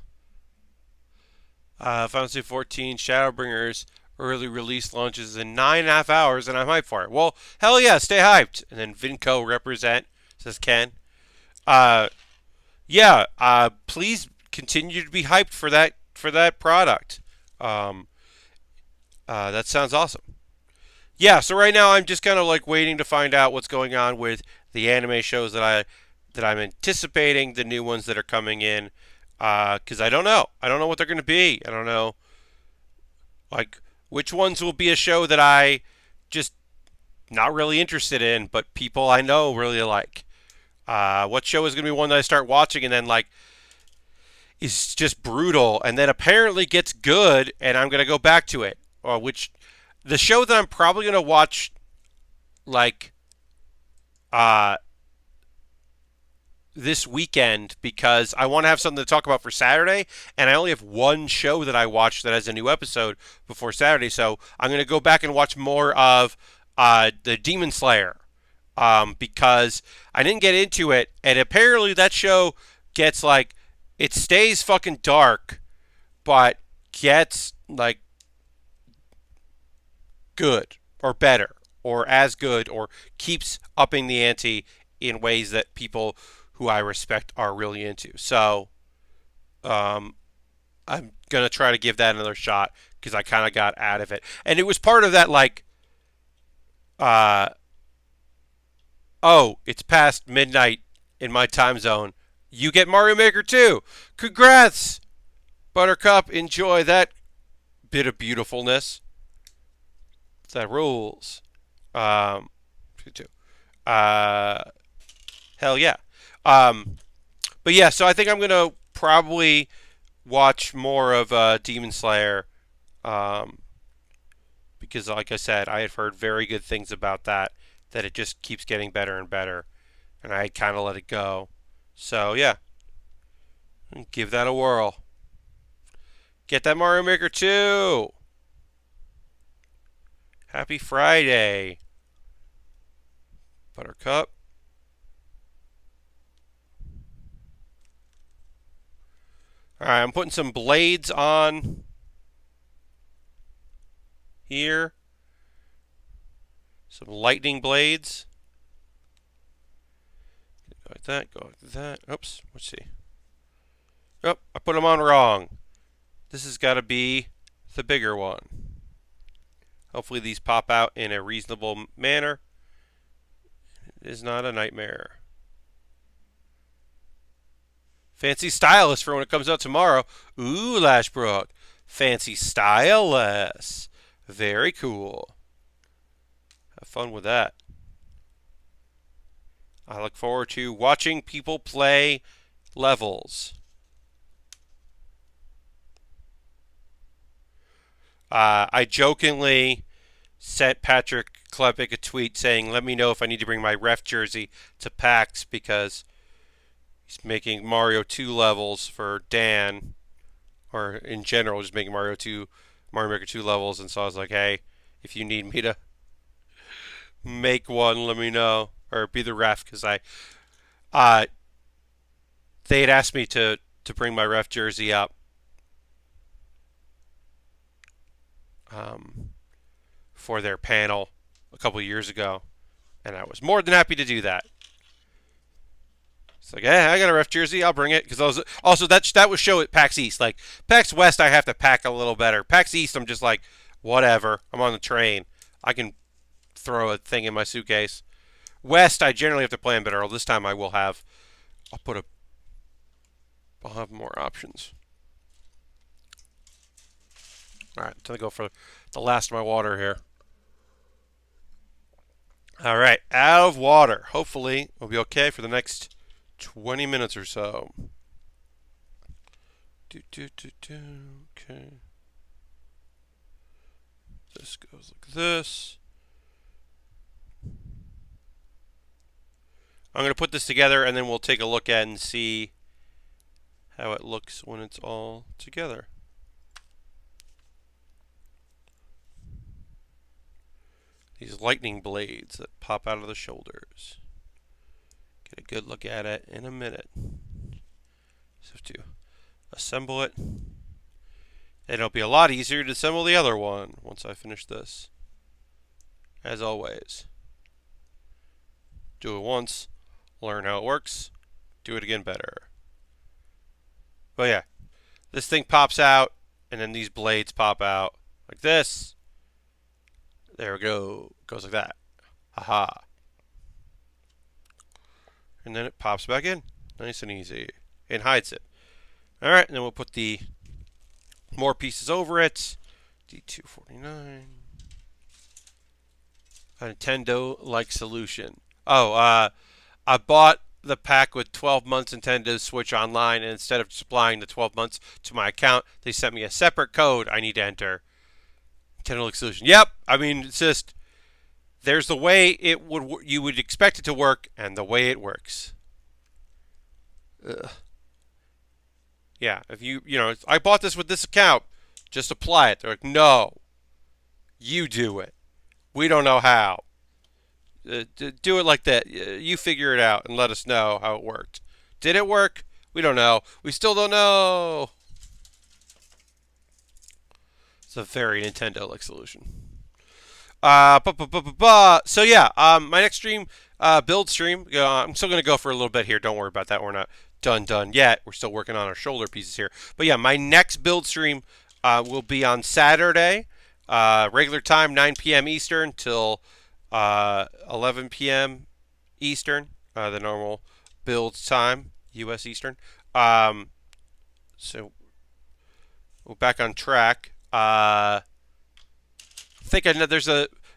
Shadowbringers early release launches in 9.5 hours, and I'm hyped for it. Well, hell yeah, stay hyped. And then Vinco represent, says Ken. Yeah, please continue to be hyped for that product. That sounds awesome. Yeah, so right now I'm just kind of like waiting to find out what's going on with the anime shows that I'm anticipating, the new ones that are coming in, because I don't know. I don't know what they're going to be. I don't know, like, which ones will be a show that I just not really interested in, but people I know really like. What show is going to be one that I start watching and then like is just brutal, and then apparently gets good, and I'm going to go back to it. Or which the show that I'm probably going to watch, like, this weekend, because I want to have something to talk about for Saturday, and I only have one show that I watched that has a new episode before Saturday, so I'm going to go back and watch more of the Demon Slayer, because I didn't get into it, and apparently that show gets, like, it stays fucking dark, but gets, like, good or better or as good or keeps upping the ante in ways that people who I respect are really into. So I'm going to try to give that another shot because I kind of got out of it. And it was part of that, like, oh, it's past midnight in my time zone. You get Mario Maker 2. Congrats, Buttercup. Enjoy that bit of beautifulness. That rules. Hell yeah. But yeah, so I think I'm going to probably watch more of Demon Slayer, because like I said, I have heard very good things about that it just keeps getting better and better, and I kind of let it go. So yeah, give that a whirl. Get that Mario Maker 2! Happy Friday, Buttercup. Alright, I'm putting some blades on here. Some lightning blades. Go like that, go like that. Oops, let's see. Oh, I put them on wrong. This has got to be the bigger one. Hopefully these pop out in a reasonable manner. It is not a nightmare. Fancy stylus for when it comes out tomorrow. Ooh, Lashbrook. Fancy stylus. Very cool. Have fun with that. I look forward to watching people play levels. I jokingly sent Patrick Klepek a tweet saying, let me know if I need to bring my ref jersey to PAX because he's making Mario 2 levels for Dan, or in general, just making Mario Maker 2 levels. And so I was like, hey, if you need me to make one, let me know, or be the ref, because they had asked me to bring my ref jersey up. For their panel a couple of years ago, and I was more than happy to do that. It's like, hey, I got a ref jersey, I'll bring it, because also that was show at PAX East. Like PAX West, I have to pack a little better. PAX East, I'm just like, Whatever. I'm on the train. I can throw a thing in my suitcase. West, I generally have to plan better. This time I will have. I'll have more options. All right, time to go for the last of my water here. All right, out of water. Hopefully, we'll be okay for the next 20 minutes or so. Okay. This goes like this. I'm going to put this together and then we'll take a look at it and see how it looks when it's all together. These lightning blades that pop out of the shoulders. Get a good look at it in a minute. Just have to assemble it. And it'll be a lot easier to assemble the other one once I finish this. As always. Do it once, learn how it works, do it again better. But yeah, this thing pops out, and then these blades pop out like this. There we go. It goes like that. Haha. And then it pops back in. Nice and easy. And hides it. Alright, and then we'll put the more pieces over it. D249. A Nintendo-like solution. Oh, I bought the pack with 12 months Nintendo Switch Online, and instead of supplying the 12 months to my account, they sent me a separate code I need to enter. Nintendo-like solution. Yep, I mean, it's just, there's the way you would expect it to work, and the way it works. Ugh. Yeah, if I bought this with this account, just apply it. They're like, no, you do it. We don't know how. Do it like that. You figure it out and let us know how it worked. Did it work? We don't know. We still don't know. It's a very Nintendo-like solution. So yeah, my next stream, build stream. I'm still gonna go for a little bit here. Don't worry about that. We're not done yet. We're still working on our shoulder pieces here. But yeah, my next build stream will be on Saturday, regular time, 9 p.m. Eastern till 11 p.m. Eastern, the normal build time, U.S. Eastern. So we're back on track. I think there's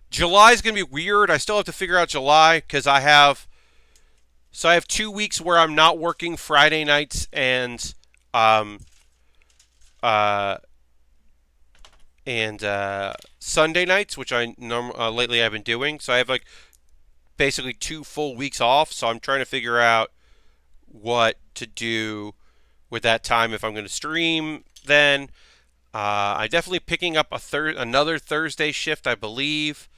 July's gonna be weird. I still have to figure out July because I have 2 weeks where I'm not working Friday nights and Sunday nights, which lately I've been doing. So I have like basically 2 full weeks off. So I'm trying to figure out what to do with that time if I'm going to stream. Then I'm definitely picking up another Thursday shift, I believe.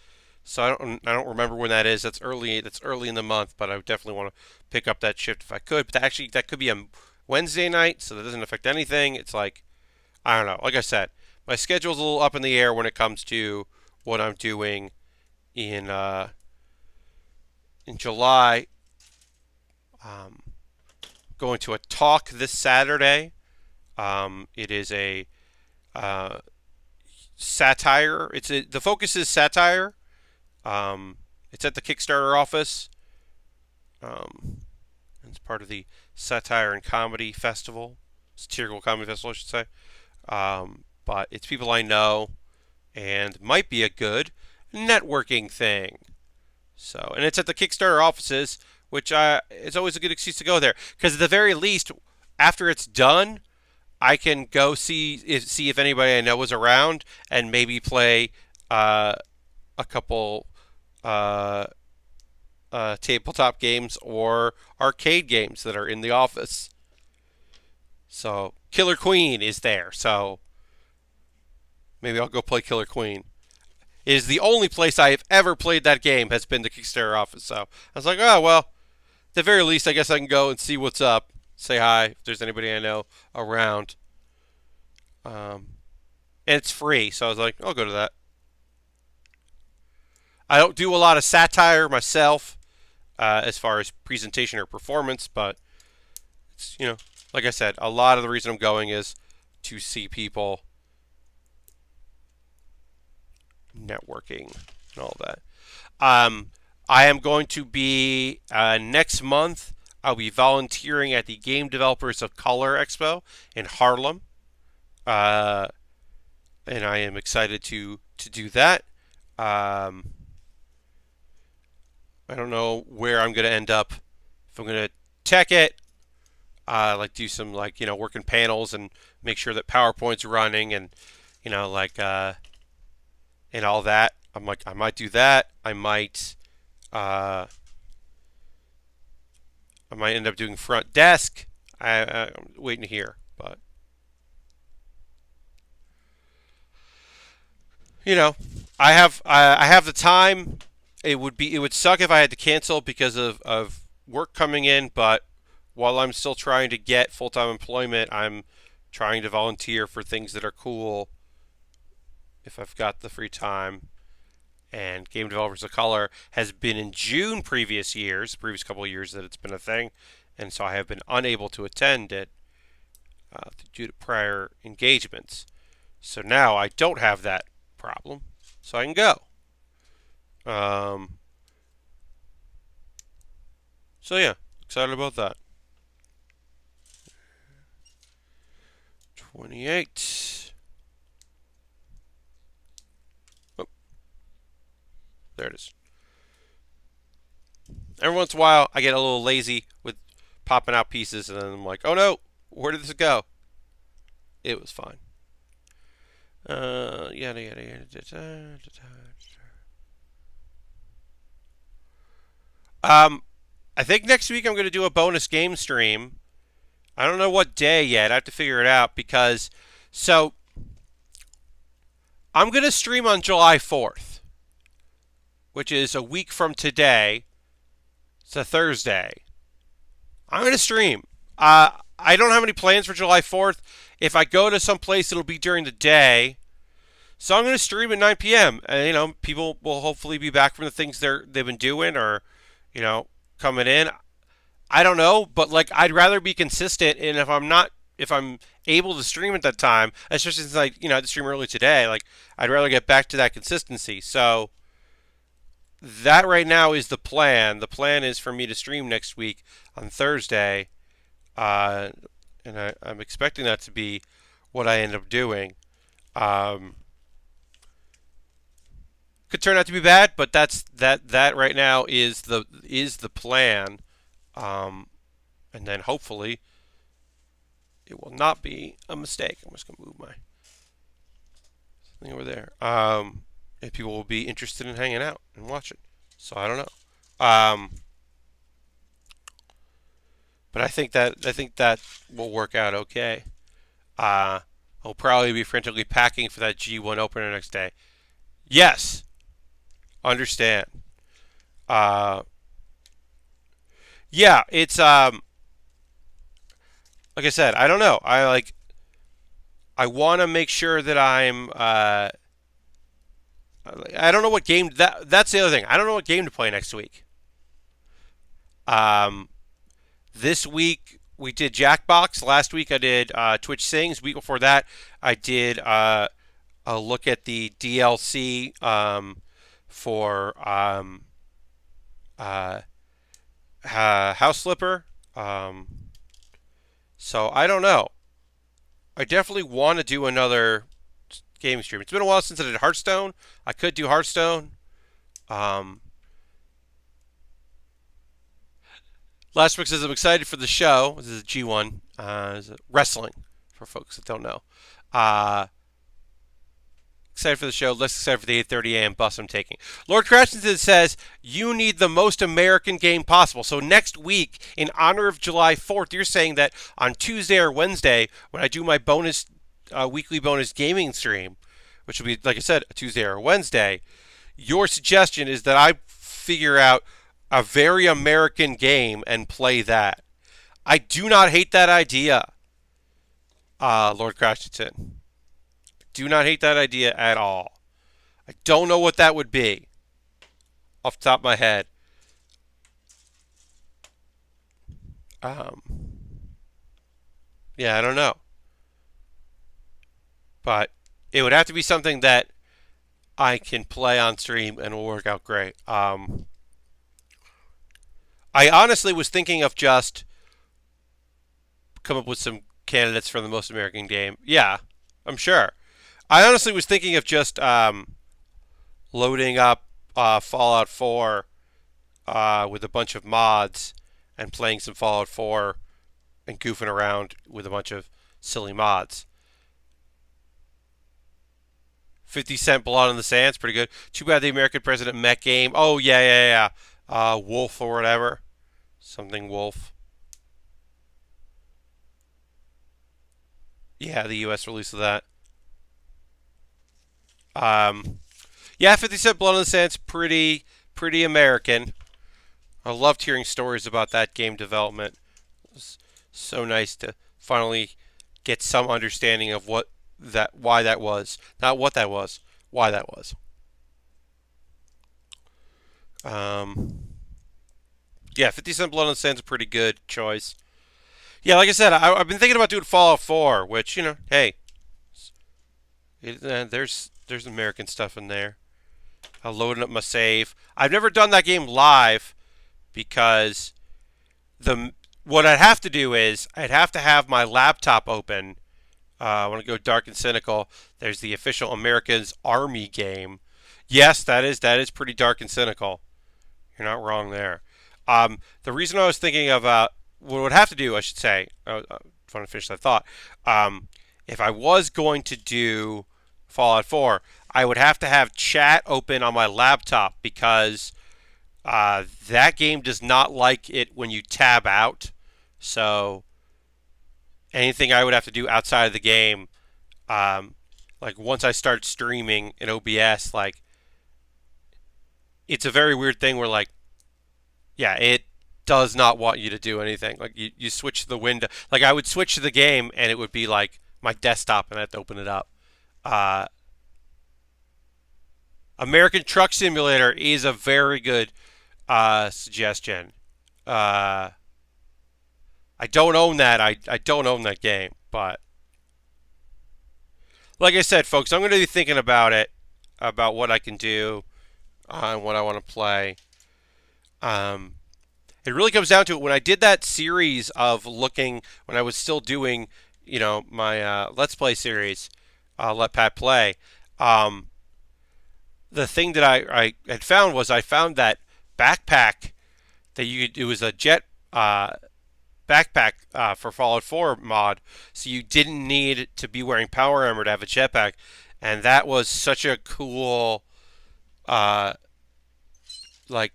So I don't remember when that is. That's early in the month, but I definitely want to pick up that shift if I could. But that could be a Wednesday night, so that doesn't affect anything. It's like, I don't know. Like I said, my schedule's a little up in the air when it comes to what I'm doing in July. Going to a talk this Saturday. It is a satire. The focus is satire. It's at the Kickstarter office. It's part of the Satire and Comedy Festival. Satirical Comedy Festival, I should say. But it's people I know, and might be a good networking thing. So, and it's at the Kickstarter offices, which it's always a good excuse to go there. Because at the very least, after it's done, I can go see if anybody I know is around, and maybe play a couple tabletop games or arcade games that are in the office. So Killer Queen is there, so maybe I'll go play Killer Queen. It is the only place I have ever played that game has been the Kickstarter office. So I was like, oh well, at the very least, I guess I can go and see what's up, say hi if there's anybody I know around. And it's free, so I was like, I'll go to that. I don't do a lot of satire myself, as far as presentation or performance, but it's, like I said, a lot of the reason I'm going is to see people networking and all that. I am going to be next month. I'll be volunteering at the Game Developers of Color Expo in Harlem, and I am excited to do that. I don't know where I'm going to end up. If I'm going to tech it, like do some working panels and make sure that PowerPoint's running and and all that. I might do that. I might end up doing front desk. I'm waiting to hear, but I have the time. It would suck if I had to cancel because of work coming in, but while I'm still trying to get full-time employment, I'm trying to volunteer for things that are cool if I've got the free time. And Game Developers of Color has been in June previous couple of years that it's been a thing, and so I have been unable to attend it due to prior engagements. So now I don't have that problem, so I can go. So yeah, excited about that. 28. Oh, there it is. Every once in a while, I get a little lazy with popping out pieces, and then I'm like, oh no, where did this go? It was fine. Yada yada yada. I think next week I'm going to do a bonus game stream. I don't know what day yet. I have to figure it out because I'm going to stream on July 4th, which is a week from today. It's a Thursday. I'm going to stream. I don't have any plans for July 4th. If I go to some place, it'll be during the day. So I'm going to stream at 9 p.m. And, people will hopefully be back from the things they've been doing or, coming in. I don't know, but I'd rather be consistent. And if I'm able to stream at that time, especially since I had to stream early today, I'd rather get back to that consistency. So that right now is the plan. The plan is for me to stream next week on Thursday, and I'm expecting that to be what I end up doing. Could turn out to be bad, but that right now is the plan, and then hopefully it will not be a mistake. I'm just gonna move my thing over there. And people will be interested in hanging out and watching. So I don't know. But I think that will work out okay. I'll probably be frantically packing for that G1 opener next day. Yes. Understand. Yeah, it's like I said, I don't know. I want to make sure that I don't know what game that's the other thing. I don't know what game to play next week. This week we did Jackbox. Last week I did Twitch Sings. Week before that I did a look at the DLC for House Flipper. So I don't know. I definitely want to do another game stream. It's been a while since I did Hearthstone. I could do Hearthstone. Lastwick says I'm excited for the show. This is G1. Wrestling for folks that don't know. Excited for the show. Less excited for the 8:30 a.m. bus I'm taking. Lord Crashington says you need the most American game possible. So next week, in honor of July 4th, you're saying that on Tuesday or Wednesday, when I do my weekly bonus gaming stream, which will be, like I said, a Tuesday or a Wednesday, your suggestion is that I figure out a very American game and play that. I do not hate that idea, Lord Crashington. Do not hate that idea at all. I don't know what that would be off the top of my head. Yeah, I don't know. But it would have to be something that I can play on stream and will work out great. I honestly was thinking of just come up with some candidates for the most American game. Yeah, I'm sure. I honestly was thinking of just loading up Fallout 4 with a bunch of mods and playing some Fallout 4 and goofing around with a bunch of silly mods. 50 Cent Blood on the Sand's pretty good. Too bad the American President Mech game. Oh, yeah. Wolf or whatever. Something Wolf. Yeah, the US release of that. Yeah, 50 Cent Blood on the Sand's pretty American. I loved hearing stories about that game development. It was so nice to finally get some understanding of why that was. Not what that was, why that was. Um, yeah, 50 Cent Blood on the Sand's a pretty good choice. Yeah, like I said, I've been thinking about doing Fallout 4, which, hey, there's American stuff in there. I'm loading up my save. I've never done that game live because what I'd have to do is I'd have to have my laptop open. I want to go dark and cynical. There's the official America's Army game. Yes, that is pretty dark and cynical. You're not wrong there. The reason I was thinking of what I would have to do, I should say, I want to finish that thought. If I was going to do Fallout 4, I would have to have chat open on my laptop because that game does not like it when you tab out. So anything I would have to do outside of the game, like once I start streaming in OBS, like it's a very weird thing where yeah, it does not want you to do anything. Like you switch the window. Like I would switch to the game and it would be like my desktop and I have to open it up. American Truck Simulator is a very good suggestion. I don't own that. I don't own that game, but like I said, folks, I'm going to be thinking about it, about what I can do, and what I want to play. It really comes down to it. When I did that series of looking, when I was still doing, my Let's Play series, Let Pat Play, the thing that I had found was I found that backpack that it was a jet backpack for Fallout 4 mod, so you didn't need to be wearing power armor to have a jetpack, and that was such a cool like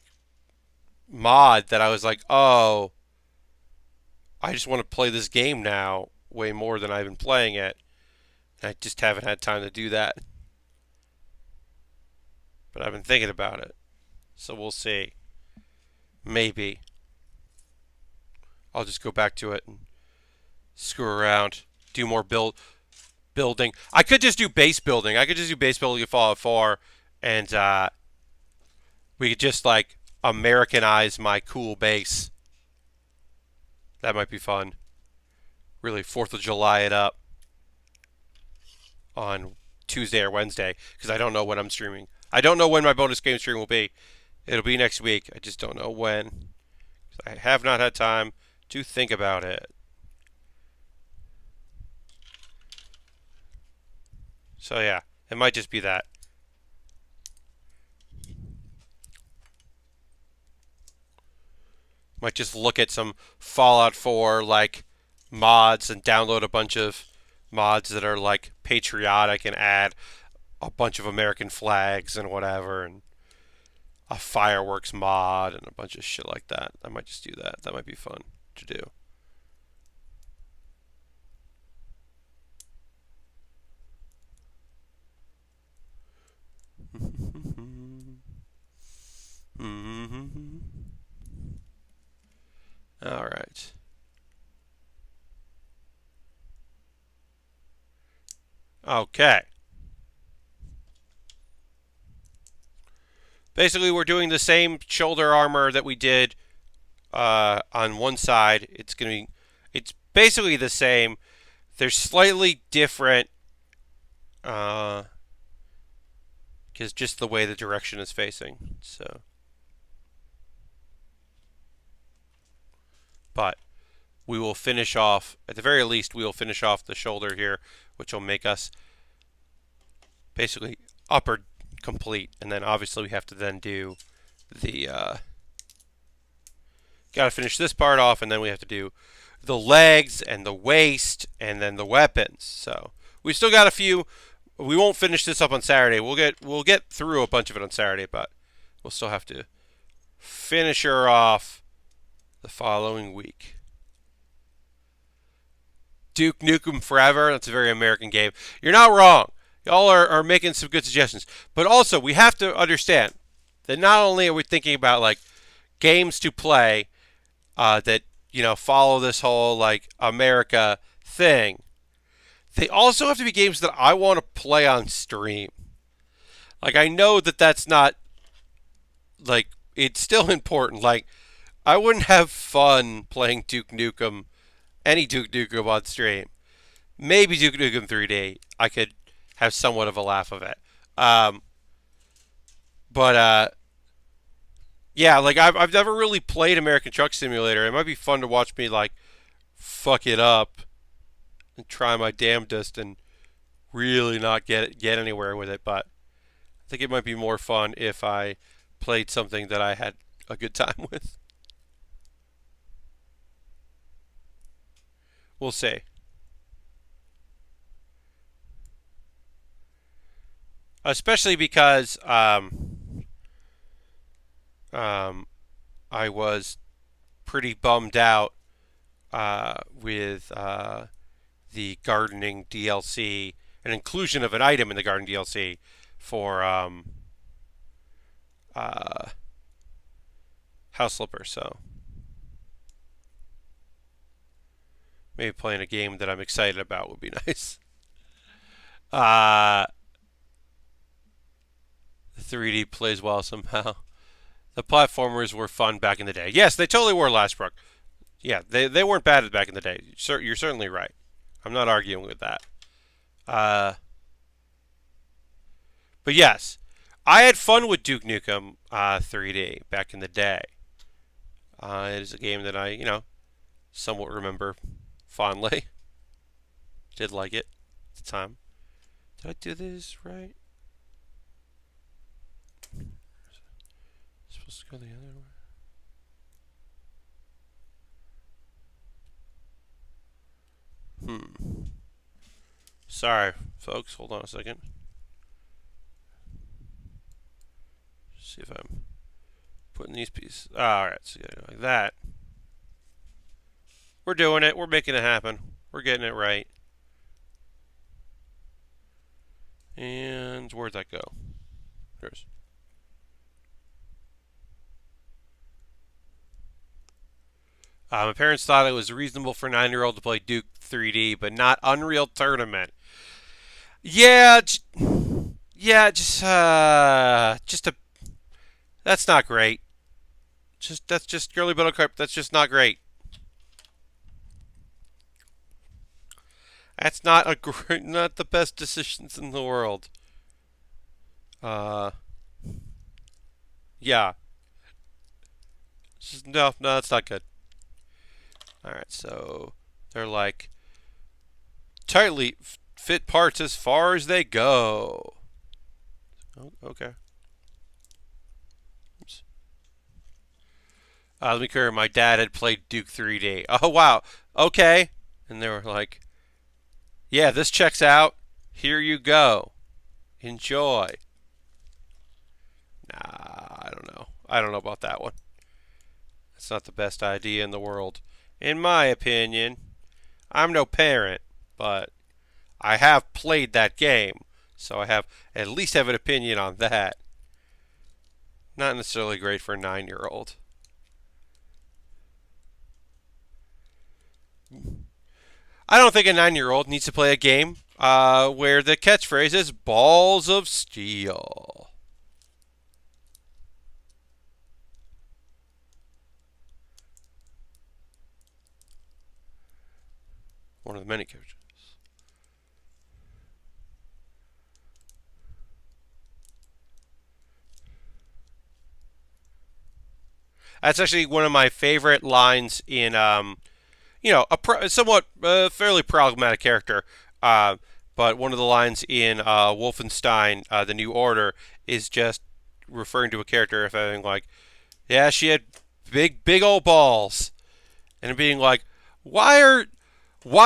mod that I was like, oh, I just want to play this game now way more than I've been playing it. I just haven't had time to do that. But I've been thinking about it. So we'll see. Maybe. I'll just go back to it and screw around. Do more building. I could just do base building. I could just do base building in Fallout 4. And we could just Americanize my cool base. That might be fun. Really 4th of July it up on Tuesday or Wednesday because I don't know when I'm streaming. I don't know when my bonus game stream will be. It'll be next week. I just don't know when. I have not had time to think about it. So yeah, it might just be that. Might just look at some Fallout 4 mods and download a bunch of mods that are patriotic and add a bunch of American flags and whatever, and a fireworks mod and a bunch of shit like that. I might just do that. That might be fun to do. All right. Okay. Basically, we're doing the same shoulder armor that we did on one side. It's basically the same. They're slightly different because because just the way the direction is facing. So, but we will finish off, at the very least, we will finish off the shoulder here, which will make us basically upper complete. And then obviously we have to then do the, got to finish this part off, and then we have to do the legs and the waist and then the weapons. So we still got a few. We won't finish this up on Saturday. We'll get through a bunch of it on Saturday, but we'll still have to finish her off the following week. Duke Nukem Forever. That's a very American game. You're not wrong. Y'all are making some good suggestions. But also, we have to understand that not only are we thinking about like games to play that, you know, follow this whole like America thing, they also have to be games that I want to play on stream. Like, I know that that's not, like, it's still important. Like, I wouldn't have fun playing Duke Nukem, any Duke Nukem on stream. Maybe Duke Nukem 3D. I could have somewhat of a laugh of it. Yeah, like, I've never really played American Truck Simulator. It might be fun to watch me, like, fuck it up and try my damnedest and really not get anywhere with it. But I think it might be more fun if I played something that I had a good time with. We'll see. Especially because I was pretty bummed out with the gardening DLC, an inclusion of an item in the garden DLC for House Flipper. So maybe playing a game that I'm excited about would be nice. The 3D plays well somehow. The platformers were fun back in the day. Yes, they totally were, Lastbrook. Yeah, they weren't bad back in the day. You're certainly right. I'm not arguing with that. But yes, I had fun with Duke Nukem 3D back in the day. It is a game that I, you know, somewhat remember fondly. Did like it at the time. Did I do this right? Supposed to go the other way. Sorry, folks. Hold on a second. See if I'm putting these pieces. Alright, so like that. We're doing it. We're making it happen. We're getting it right. And where'd that go? There's. My parents thought it was reasonable for a 9-year-old to play Duke 3D, but not Unreal Tournament. Yeah, just a. That's not great. That's just girly buttercup. That's just not great. That's not not the best decisions in the world. Yeah. No, that's not good. Alright, so they're like tightly fit parts as far as they go. Oh, okay. Oops. Let me clear. My dad had played Duke 3D. Oh, wow. Okay. And they were like, yeah, this checks out. Here you go. Enjoy. Nah, I don't know. I don't know about that one. It's not the best idea in the world. In my opinion, I'm no parent, but I have played that game, so I have at least have an opinion on that. Not necessarily great for a 9-year-old. I don't think a 9-year-old needs to play a game where the catchphrase is balls of steel. One of the many characters. That's actually one of my favorite lines in, a somewhat fairly problematic character. But one of the lines in Wolfenstein, The New Order, is just referring to a character as having like, yeah, she had big old balls, and being like, why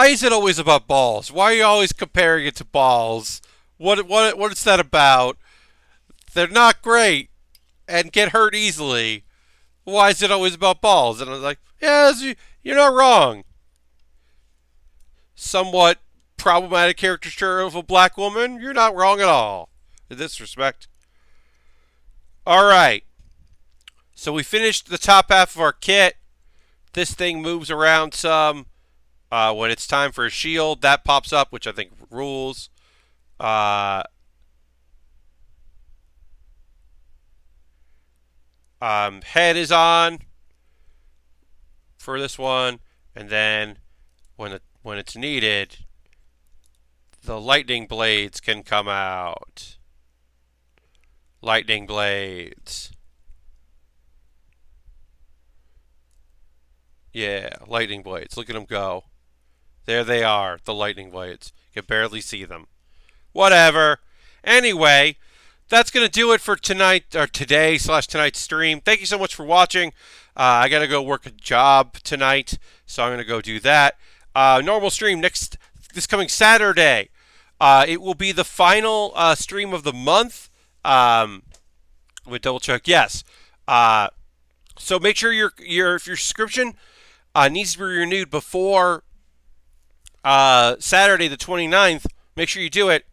is it always about balls? Why are you always comparing it to balls? What is that about? They're not great and get hurt easily. Why is it always about balls? And I was like, yes, you're not wrong. Somewhat problematic caricature of a black woman, you're not wrong at all in this respect. All right. So we finished the top half of our kit. This thing moves around some. When it's time for a shield, that pops up, which I think rules. Head is on for this one, and then when it's needed, the lightning blades can come out. Lightning blades. Yeah, lightning blades. Look at them go. There they are, the lightning blades. You can barely see them. Whatever. Anyway, that's going to do it for tonight, or today/tonight's stream. Thank you so much for watching. I got to go work a job tonight, so I'm going to go do that. Normal stream this coming Saturday. It will be the final stream of the month. We'll double check. Yes. So make sure if your subscription needs to be renewed before Saturday the 29th, make sure you do it,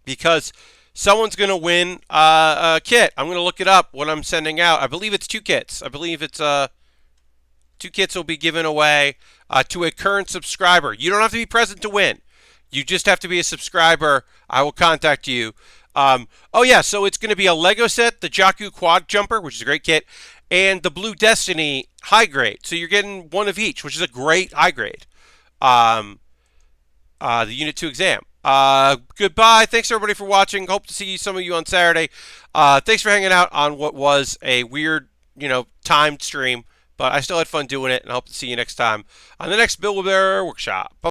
because someone's going to win a kit. I'm going to look it up when I'm sending out. I believe it's 2 kits. I believe it's 2 kits will be given away to a current subscriber. You don't have to be present to win. You just have to be a subscriber. I will contact you. Oh yeah, so it's going to be a Lego set, the Jakku Quad Jumper, which is a great kit, and the Blue Destiny high grade. So you're getting one of each, which is a great high grade. The Unit 2 exam. Goodbye. Thanks everybody for watching. Hope to see some of you on Saturday. Thanks for hanging out on what was a weird, timed stream, but I still had fun doing it, and I hope to see you next time on the next Build-A-Bear Workshop. Bye.